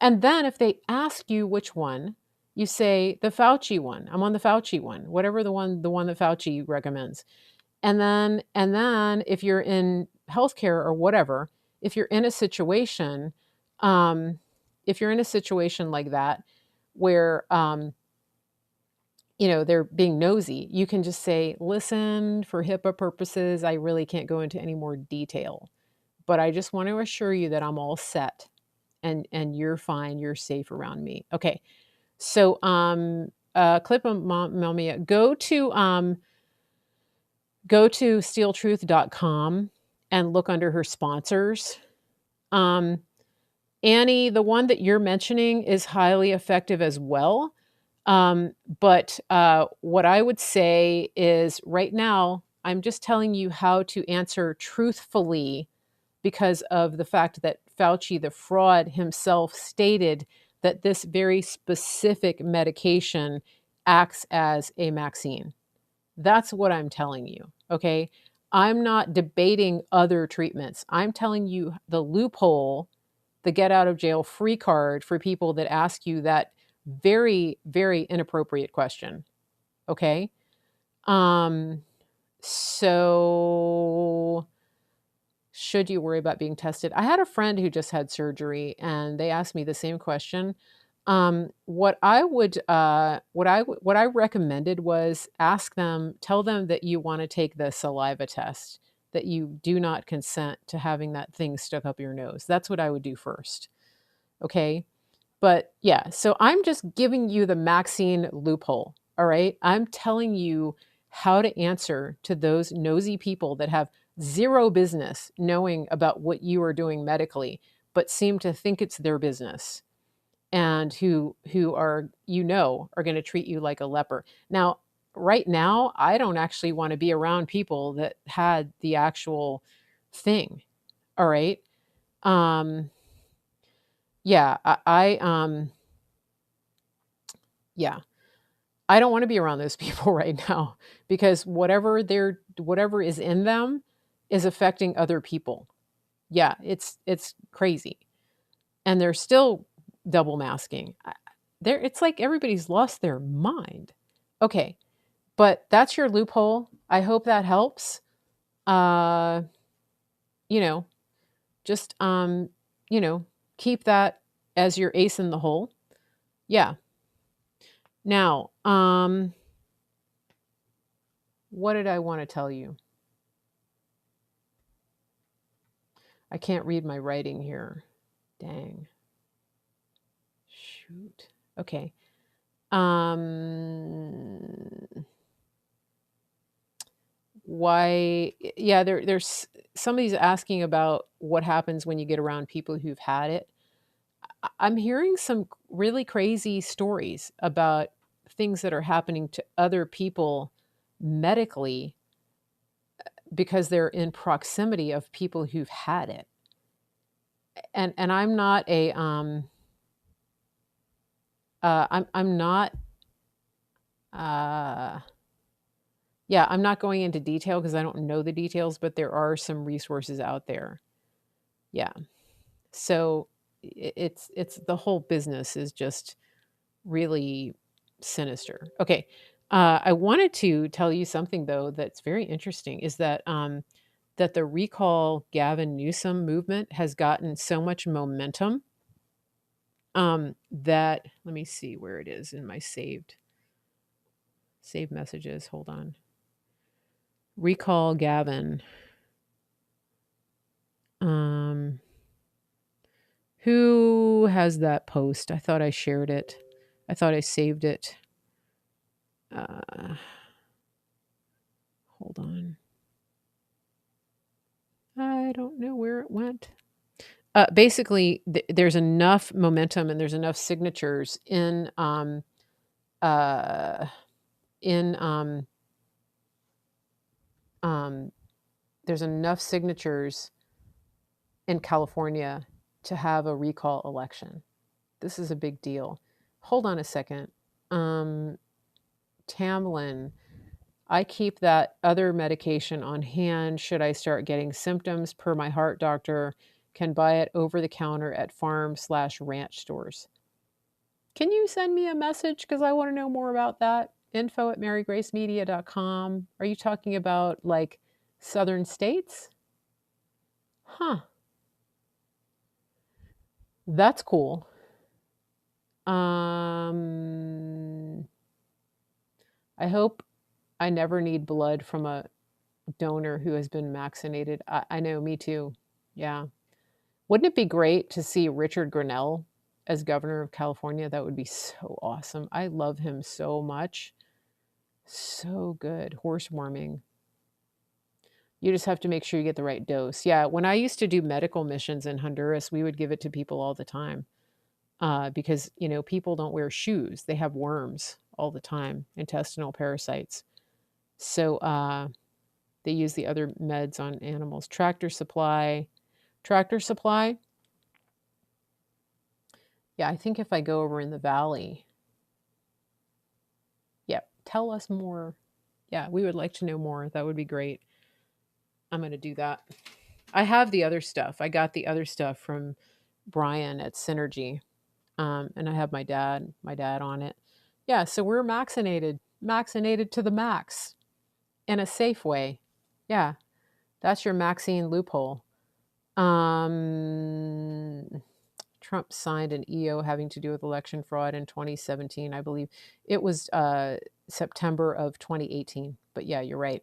And then if they ask you which one, you say the Fauci one. I'm on the Fauci one, whatever the one that Fauci recommends. And then if you're in healthcare or whatever, if you're in a situation, if you're in a situation like that where they're being nosy, you can just say, listen, for HIPAA purposes, I really can't go into any more detail, but I just want to assure you that I'm all set and you're fine, you're safe around me. Okay. So clip of Mia, go to steeltruth.com and look under her sponsors. Annie, the one that you're mentioning is highly effective as well. But what I would say is, right now, I'm just telling you how to answer truthfully, because of the fact that Fauci, the fraud himself, stated that this very specific medication acts as a vaccine. That's what I'm telling you, okay? I'm not debating other treatments. I'm telling you the loophole, the get out of jail free card for people that ask you that very, very inappropriate question, okay? So should you worry about being tested? I had a friend who just had surgery and they asked me the same question. What I recommended was tell them that you want to take the saliva test, that you do not consent to having that thing stuck up your nose. That's what I would do first. Okay. But yeah, so I'm just giving you the Maxine loophole. All right. I'm telling you how to answer to those nosy people that have zero business knowing about what you are doing medically, but seem to think it's their business, and who are, are going to treat you like a leper. Now, right now, I don't actually want to be around people that had the actual thing. All right. Yeah, yeah, I don't want to be around those people right now, because whatever is in them is affecting other people. Yeah, it's crazy. And they're still double masking. It's like everybody's lost their mind. Okay, but that's your loophole. I hope that helps. Uh, you know, just keep that as your ace in the hole. Yeah. Now, what did I want to tell you? I can't read my writing here. Dang. Shoot. Okay. Why? Yeah, there's somebody's asking about what happens when you get around people who've had it. I'm hearing some really crazy stories about things that are happening to other people medically because they're in proximity of people who've had it. And I'm not a I'm not yeah, I'm not going into detail because I don't know the details, but there are some resources out there. Yeah. So it's the whole business is just really sinister. Okay. I wanted to tell you something though that's very interesting is that the recall Gavin Newsom movement has gotten so much momentum that let me see where it is in my saved messages. Hold on. Recall Gavin. Who has that post? I thought I shared it. I thought I saved it. Hold on. I don't know where it went. Basically, there's enough momentum and there's enough signatures in in there's enough signatures in California to have a recall election. This is a big deal. Hold on a second. Tamlin, I keep that other medication on hand should I start getting symptoms per my heart doctor. Can buy it over the counter at farm/ranch stores. Can you send me a message? Because I want to know more about that. info@marygracemedia.com. Are you talking about like southern states? Huh. That's cool. I hope I never need blood from a donor who has been vaccinated. I know, me too. Yeah. Wouldn't it be great to see Richard Grinnell as governor of California? That would be so awesome. I love him so much. So good. Horse warming. You just have to make sure you get the right dose. Yeah, when I used to do medical missions in Honduras, we would give it to people all the time because, people don't wear shoes. They have worms all the time, intestinal parasites. So they use the other meds on animals. Tractor Supply. Yeah, I think if I go over in the valley, yeah, tell us more. Yeah, we would like to know more. That would be great. I'm going to do that. I have the other stuff. I got the other stuff from Brian at Synergy. And I have my dad on it. Yeah, so we're vaccinated to the max in a safe way. Yeah, that's your Maxine loophole. Trump signed an EO having to do with election fraud in 2017, I believe. It was September of 2018. But yeah, you're right.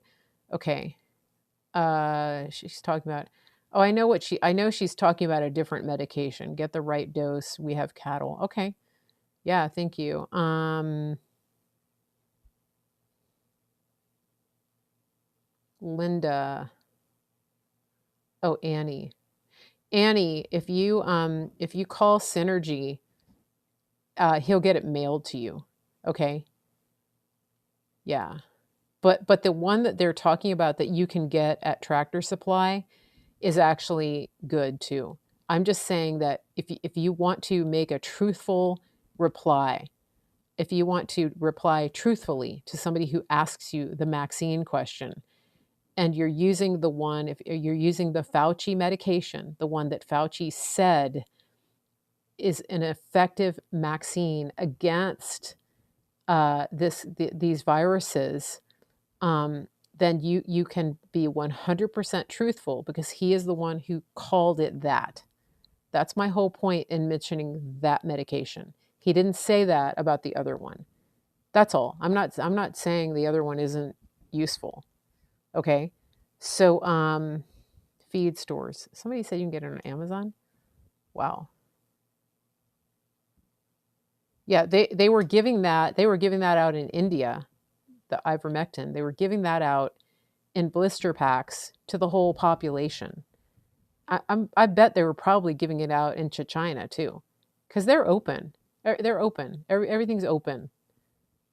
Okay. She's talking about, oh, I know she's talking about a different medication. Get the right dose. We have cattle. Okay. Yeah, thank you. Linda. Oh, Annie. Annie, if you call Synergy, he'll get it mailed to you. Okay. Yeah. But the one that they're talking about that you can get at Tractor Supply is actually good too. I'm just saying that if you want to make a truthful reply, if you want to reply truthfully to somebody who asks you the Maxine question, and you're using if you're using the Fauci medication, the one that Fauci said is an effective vaccine against these viruses, then you can be 100% truthful because he is the one who called it that. That's my whole point in mentioning that medication. He didn't say that about the other one. That's all. I'm not saying the other one isn't useful. Okay? So feed stores. Somebody said you can get it on Amazon. Wow. Yeah, they were giving that out in India, the ivermectin. They were giving that out in blister packs to the whole population. I bet they were probably giving it out into China too, because they're open. They're open. Everything's open.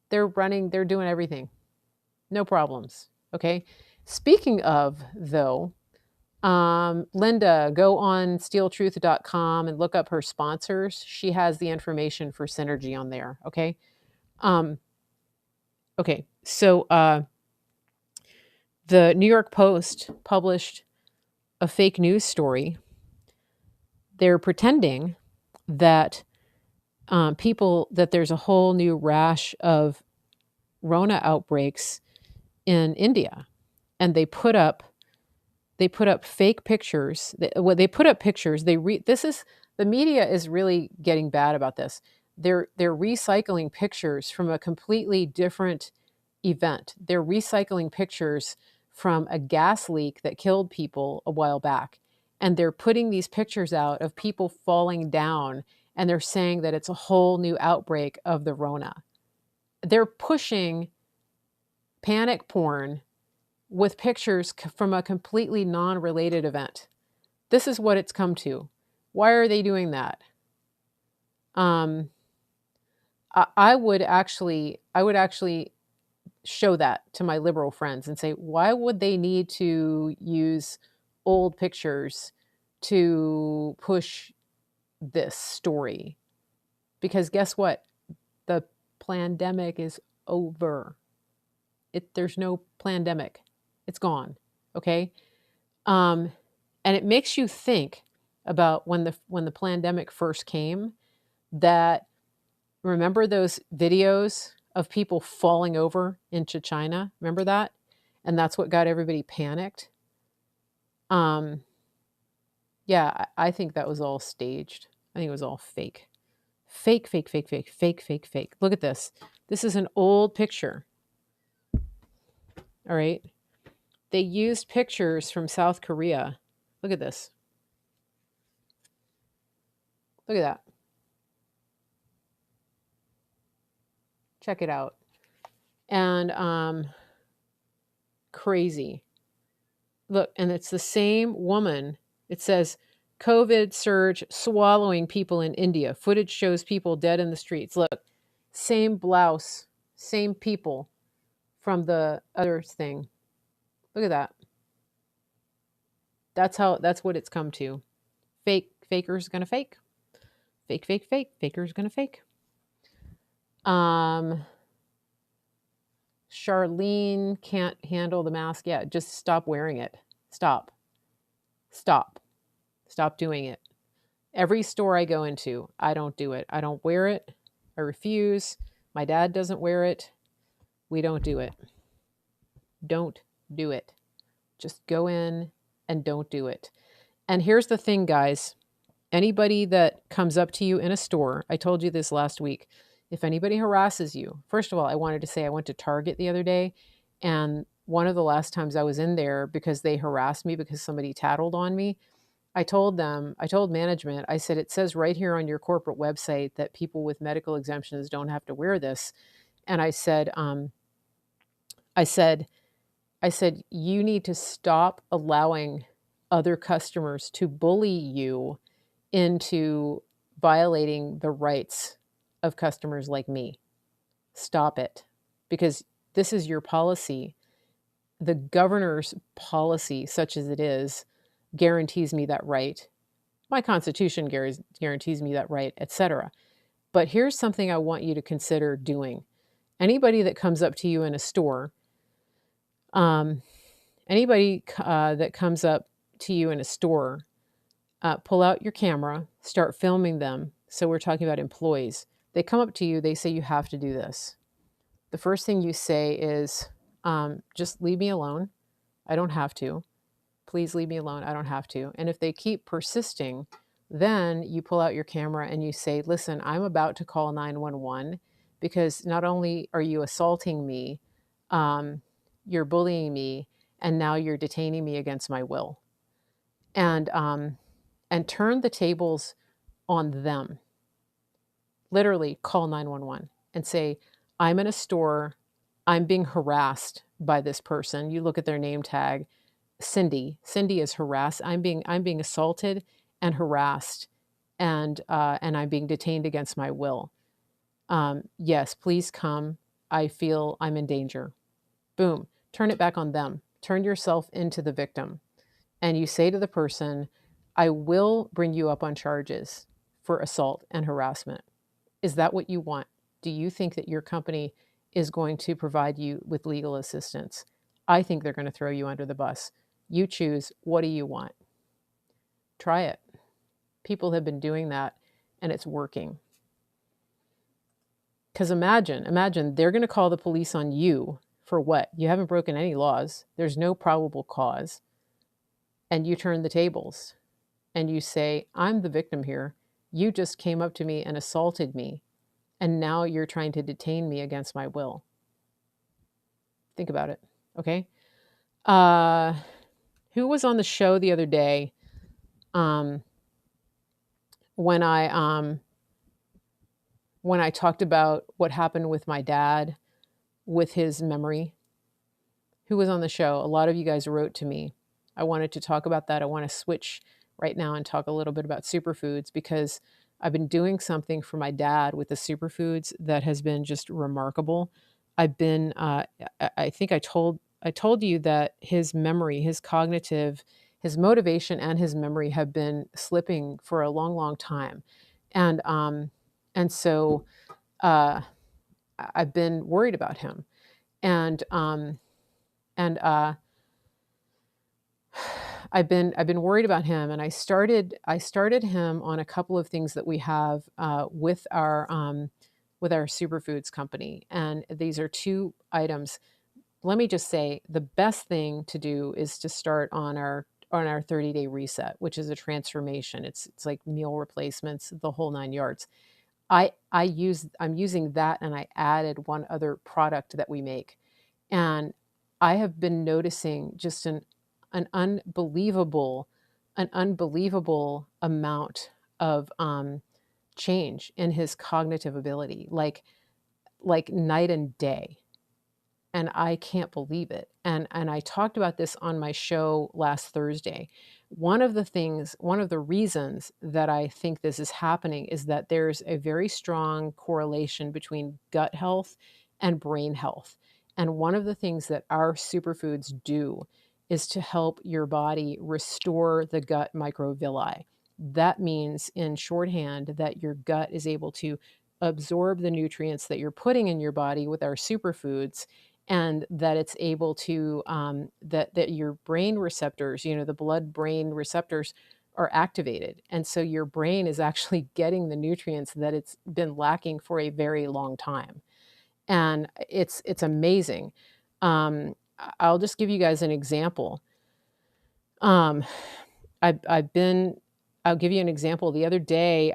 They're running. They're doing everything. No problems. Okay. Speaking of though, Linda, go on steeltruth.com and look up her sponsors. She has the information for Synergy on there. Okay. Um, okay. So the New York Post published a fake news story. They're pretending that that there's a whole new rash of Rona outbreaks in India, and they put up fake pictures. They put up pictures. This is the media is really getting bad about this. They're recycling pictures from a completely different event. They're recycling pictures from a gas leak that killed people a while back, and they're putting these pictures out of people falling down, and they're saying that it's a whole new outbreak of the Rona. They're pushing panic porn with pictures from a completely non-related event. This is what it's come to. Why are they doing that? I would actually show that to my liberal friends and say, why would they need to use old pictures to push this story? Because guess what? The pandemic is over. There's no pandemic. It's gone. Okay. And it makes you think about when the pandemic first came, that remember those videos of people falling over into China? Remember that? And that's what got everybody panicked. Yeah, I think that was all staged. I think it was all fake. Fake, fake, fake, fake, fake, fake, fake. Look at this. This is an old picture. All right. They used pictures from South Korea. Look at this. Look at that. Check it out. And crazy. Look, and it's the same woman. It says, COVID surge swallowing people in India. Footage shows people dead in the streets. Look, same blouse, same people from the other thing. Look at that. That's what it's come to. Faker's gonna fake. Fake, fake, fake. Faker's gonna fake. Charlene can't handle the mask. Yeah, just stop wearing it. Stop doing it. Every store I go into, I don't do it. I don't wear it. I refuse. My dad doesn't wear it. We don't do it. Don't do it. Just go in and don't do it. And here's the thing, guys. Anybody that comes up to you in a store, I told you this last week, if anybody harasses you, first of all, I wanted to say I went to Target the other day, and one of the last times I was in there because they harassed me because somebody tattled on me, I told management, I said, it says right here on your corporate website that people with medical exemptions don't have to wear this. And I said, you need to stop allowing other customers to bully you into violating the rights of customers like me. Stop it, because this is your policy. The governor's policy, such as it is, guarantees me that right. My Constitution guarantees me that right, etc. But here's something I want you to consider doing. Anybody that comes up to you in a store, pull out your camera, start filming them. So we're talking about employees. They come up to you, they say, you have to do this. The first thing you say is, just leave me alone. I don't have to. Please leave me alone. I don't have to. And if they keep persisting, Then you pull out your camera and you say, listen, I'm about to call 911 because not only are you assaulting me, um, you're bullying me, and now you're detaining me against my will. And turn the tables on them. Literally call 911 and say, I'm in a store, I'm being harassed by this person. You look at their name tag, Cindy. Cindy is harassed. I'm being assaulted and harassed, and I'm being detained against my will. Yes, please come. I feel I'm in danger. Boom. Turn it back on them. Turn yourself into the victim. And you say to the person, I will bring you up on charges for assault and harassment. Is that what you want? Do you think that your company is going to provide you with legal assistance? I think they're going to throw you under the bus. You choose. What do you want? Try it. People have been doing that and it's working. Because imagine they're going to call the police on you for what? You haven't broken any laws. There's no probable cause. And you turn the tables and you say, I'm the victim here. You just came up to me and assaulted me. And now you're trying to detain me against my will. Think about it. Okay. Who was on the show the other day? Um, when I talked about what happened with my dad with his memory. Who was on the show? A lot of you guys wrote to me. I wanted to talk about that. I want to switch right now and talk a little bit about superfoods because I've been doing something for my dad with the superfoods that has been just remarkable. I've been, I think I told you that his memory, his cognitive, his motivation, and his memory have been slipping for a long, long time, and so uh, I've been worried about him, and um, and I've been worried about him, and I started him on a couple of things that we have with our superfoods company, and these are two items. Let me just say the best thing to do is to start on our 30-day reset, which is a transformation. It's like meal replacements, the whole nine yards. I'm using that, and I added one other product that we make, and I have been noticing just an unbelievable an unbelievable amount of change in his cognitive ability, like night and day, and I can't believe it. And I talked about this on my show last Thursday. One of the reasons that I think this is happening is that there's a very strong correlation between gut health and brain health. And one of the things that our superfoods do is to help your body restore the gut microvilli. That means, in shorthand, that your gut is able to absorb the nutrients that you're putting in your body with our superfoods, and that it's able to that your brain receptors, the blood brain receptors, are activated, and so your brain is actually getting the nutrients that it's been lacking for a very long time, and it's amazing. I'll just give you guys an example. um, I've been I'll give you an example. The other day,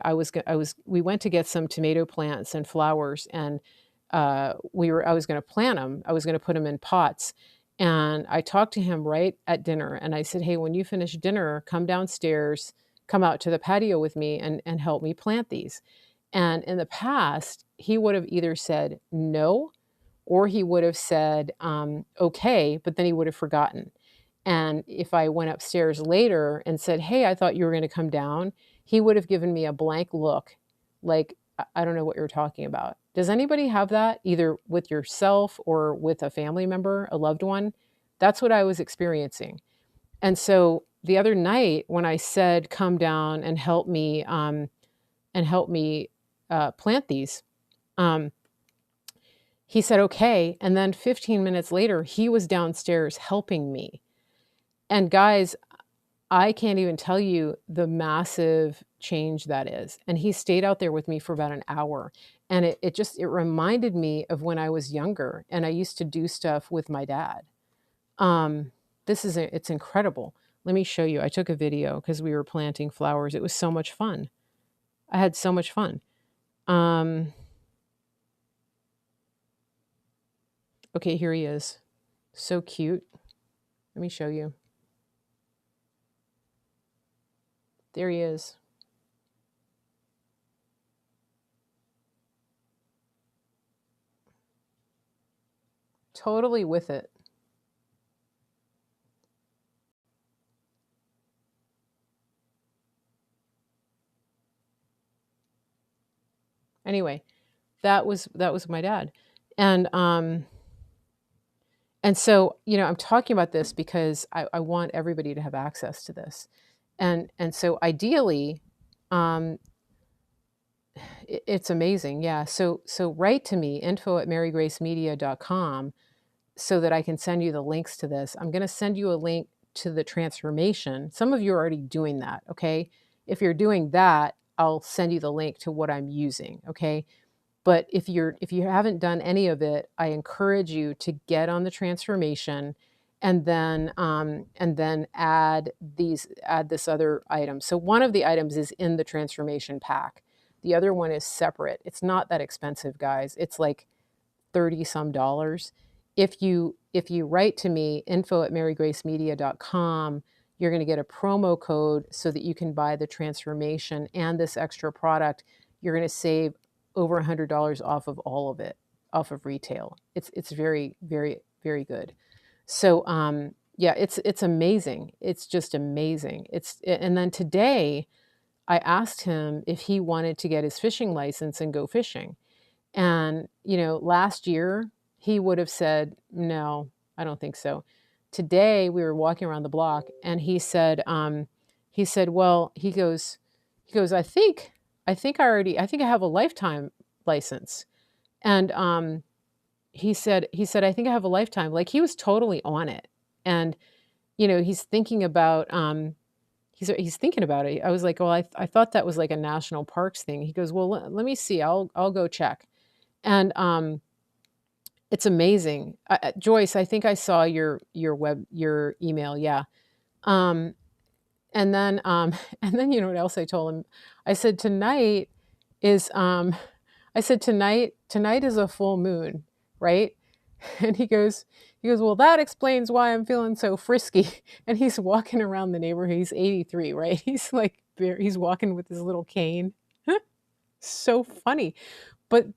we went to get some tomato plants and flowers, and I was going to plant them. I was going to put them in pots, and I talked to him right at dinner, and I said, "Hey, when you finish dinner, come downstairs, come out to the patio with me, and help me plant these." And in the past, he would have either said no, or he would have said okay, but then he would have forgotten. And if I went upstairs later and said, "Hey, I thought you were going to come down," he would have given me a blank look, like, I don't know what you're talking about. Does anybody have that, either with yourself or with a family member, a loved one? That's what I was experiencing. And so the other night, when I said, "Come down and help me plant these," um, he said, "Okay." And then 15 minutes later, he was downstairs helping me. And guys, I can't even tell you the massive change that is. And he stayed out there with me for about an hour. And it reminded me of when I was younger and I used to do stuff with my dad. Um, it's incredible. Let me show you. I took a video because we were planting flowers. It was so much fun. I had so much fun. Okay, here he is. So cute. Let me show you. There he is. Totally with it. Anyway, that was my dad. And so, I'm talking about this because I want everybody to have access to this. And so ideally, it's amazing. Yeah. So write to me, info@marygracemedia.com, so that I can send you the links to this. I'm going to send you a link to the transformation. Some of you are already doing that. Okay. If you're doing that, I'll send you the link to what I'm using. Okay. But if you haven't done any of it, I encourage you to get on the transformation, and then add this other item. So one of the items is in the transformation pack. The other one is separate. It's not that expensive, guys. It's like 30 some dollars. If you write to me, info@marygracemedia.com, you're going to get a promo code so that you can buy the transformation and this extra product. You're going to save over $100 off of all of it, off of retail. It's very, very, very good. So yeah, it's amazing. It's just amazing. And then today I asked him if he wanted to get his fishing license and go fishing. And, last year he would have said, no, I don't think so. Today we were walking around the block and he said, well, he goes, I think I have a lifetime license. And he said, I think I have a lifetime. Like, he was totally on it. And, he's thinking about, he's thinking about it. I was like, well, I thought that was like a national parks thing. He goes, well, let me see. I'll go check. And it's amazing. Joyce, I think I saw your email. Yeah. And then and then you know what else I told him? I said tonight is tonight is a full moon, right? And he goes, well, that explains why I'm feeling so frisky. And he's walking around the neighborhood. He's 83, right? He's like, he's walking with his little cane. So funny. But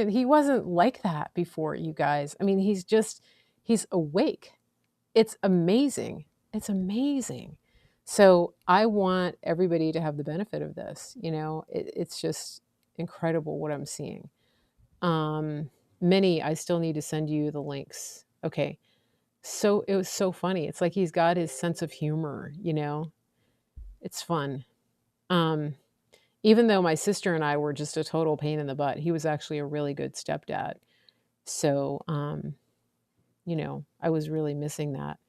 he wasn't like that before, you guys. I mean, he's awake. It's amazing. It's amazing. So I want everybody to have the benefit of this. It's just incredible what I'm seeing. Minnie, I still need to send you the links. Okay. So it was so funny. It's like he's got his sense of humor, It's fun. Even though my sister and I were just a total pain in the butt, he was actually a really good stepdad. So, I was really missing that.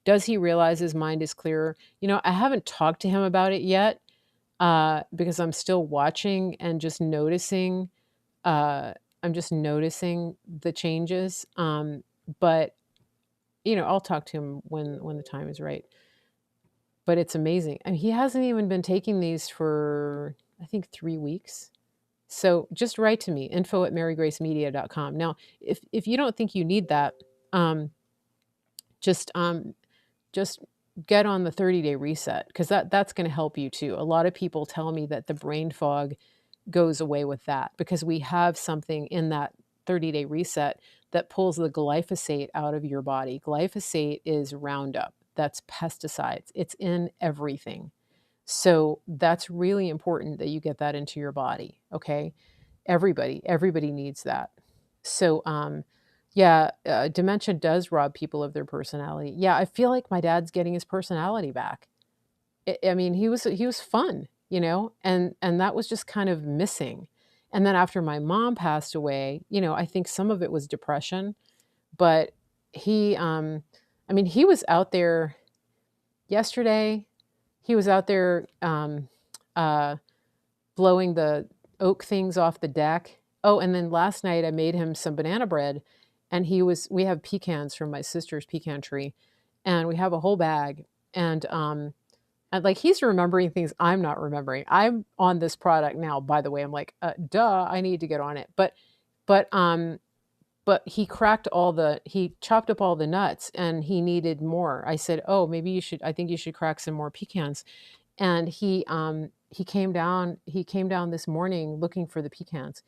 Does he realize his mind is clearer? I haven't talked to him about it yet because I'm still watching and just noticing. I'm just noticing the changes. But, I'll talk to him when the time is right. But it's amazing. And he hasn't even been taking these for, I think, 3 weeks. So just write to me, info@marygracemedia.com. Now, if you don't think you need that, just get on the 30-day reset, because that's going to help you too. A lot of people tell me that the brain fog goes away with that, because we have something in that 30-day reset that pulls the glyphosate out of your body. Glyphosate is Roundup. That's pesticides. It's in everything. So that's really important that you get that into your body. Okay. Everybody needs that. So, yeah, dementia does rob people of their personality. Yeah. I feel like my dad's getting his personality back. I mean, he was fun, and that was just kind of missing. And then after my mom passed away, I think some of it was depression, but he, he was out there yesterday. He was out there blowing the oak things off the deck. Oh, and then last night I made him some banana bread, and we have pecans from my sister's pecan tree, and we have a whole bag. And like he's remembering things I'm not remembering. I'm on this product now, by the way. I'm like, duh, I need to get on it. But but he chopped up all the nuts and he needed more. I said, oh, I think you should crack some more pecans. And he came down this morning looking for the pecans.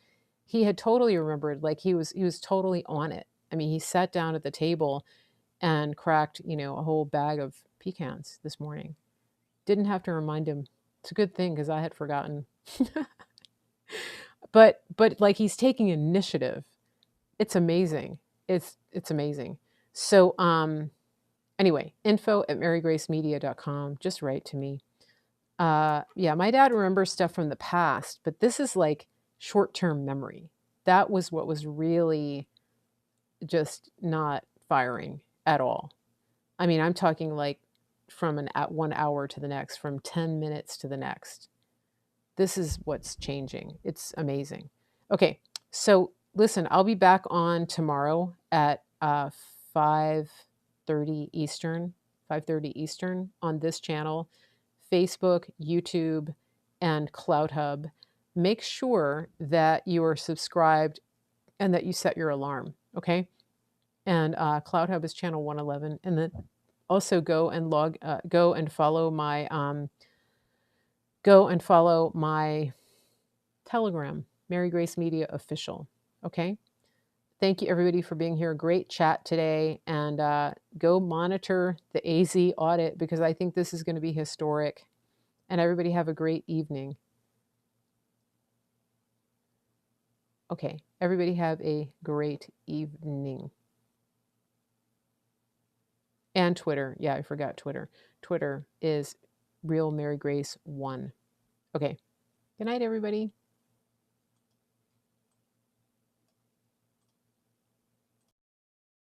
He had totally remembered, like he was totally on it. I mean, he sat down at the table and cracked, a whole bag of pecans this morning. Didn't have to remind him. It's a good thing because I had forgotten. But like he's taking initiative. It's amazing. It's amazing. So anyway, info@marygracemedia.com. Just write to me. Yeah, my dad remembers stuff from the past, but this is like short-term memory. That was what was really just not firing at all. I mean, I'm talking like from at 1 hour to the next, from 10 minutes to the next. This is what's changing. It's amazing. Okay, so listen, I'll be back on tomorrow at 5:30 Eastern, 5:30 Eastern on this channel, Facebook, YouTube, and CloudHub. Make sure that you are subscribed and that you set your alarm, okay? And CloudHub is channel 111. And then also go and follow my Telegram, Mary Grace Media Official. Okay. Thank you everybody for being here. Great chat today. And go monitor the AZ audit because I think this is going to be historic. And everybody have a great evening. Okay. Everybody have a great evening. And Twitter. Yeah, I forgot Twitter. Twitter is Real Mary Grace 1. Okay. Good night, everybody.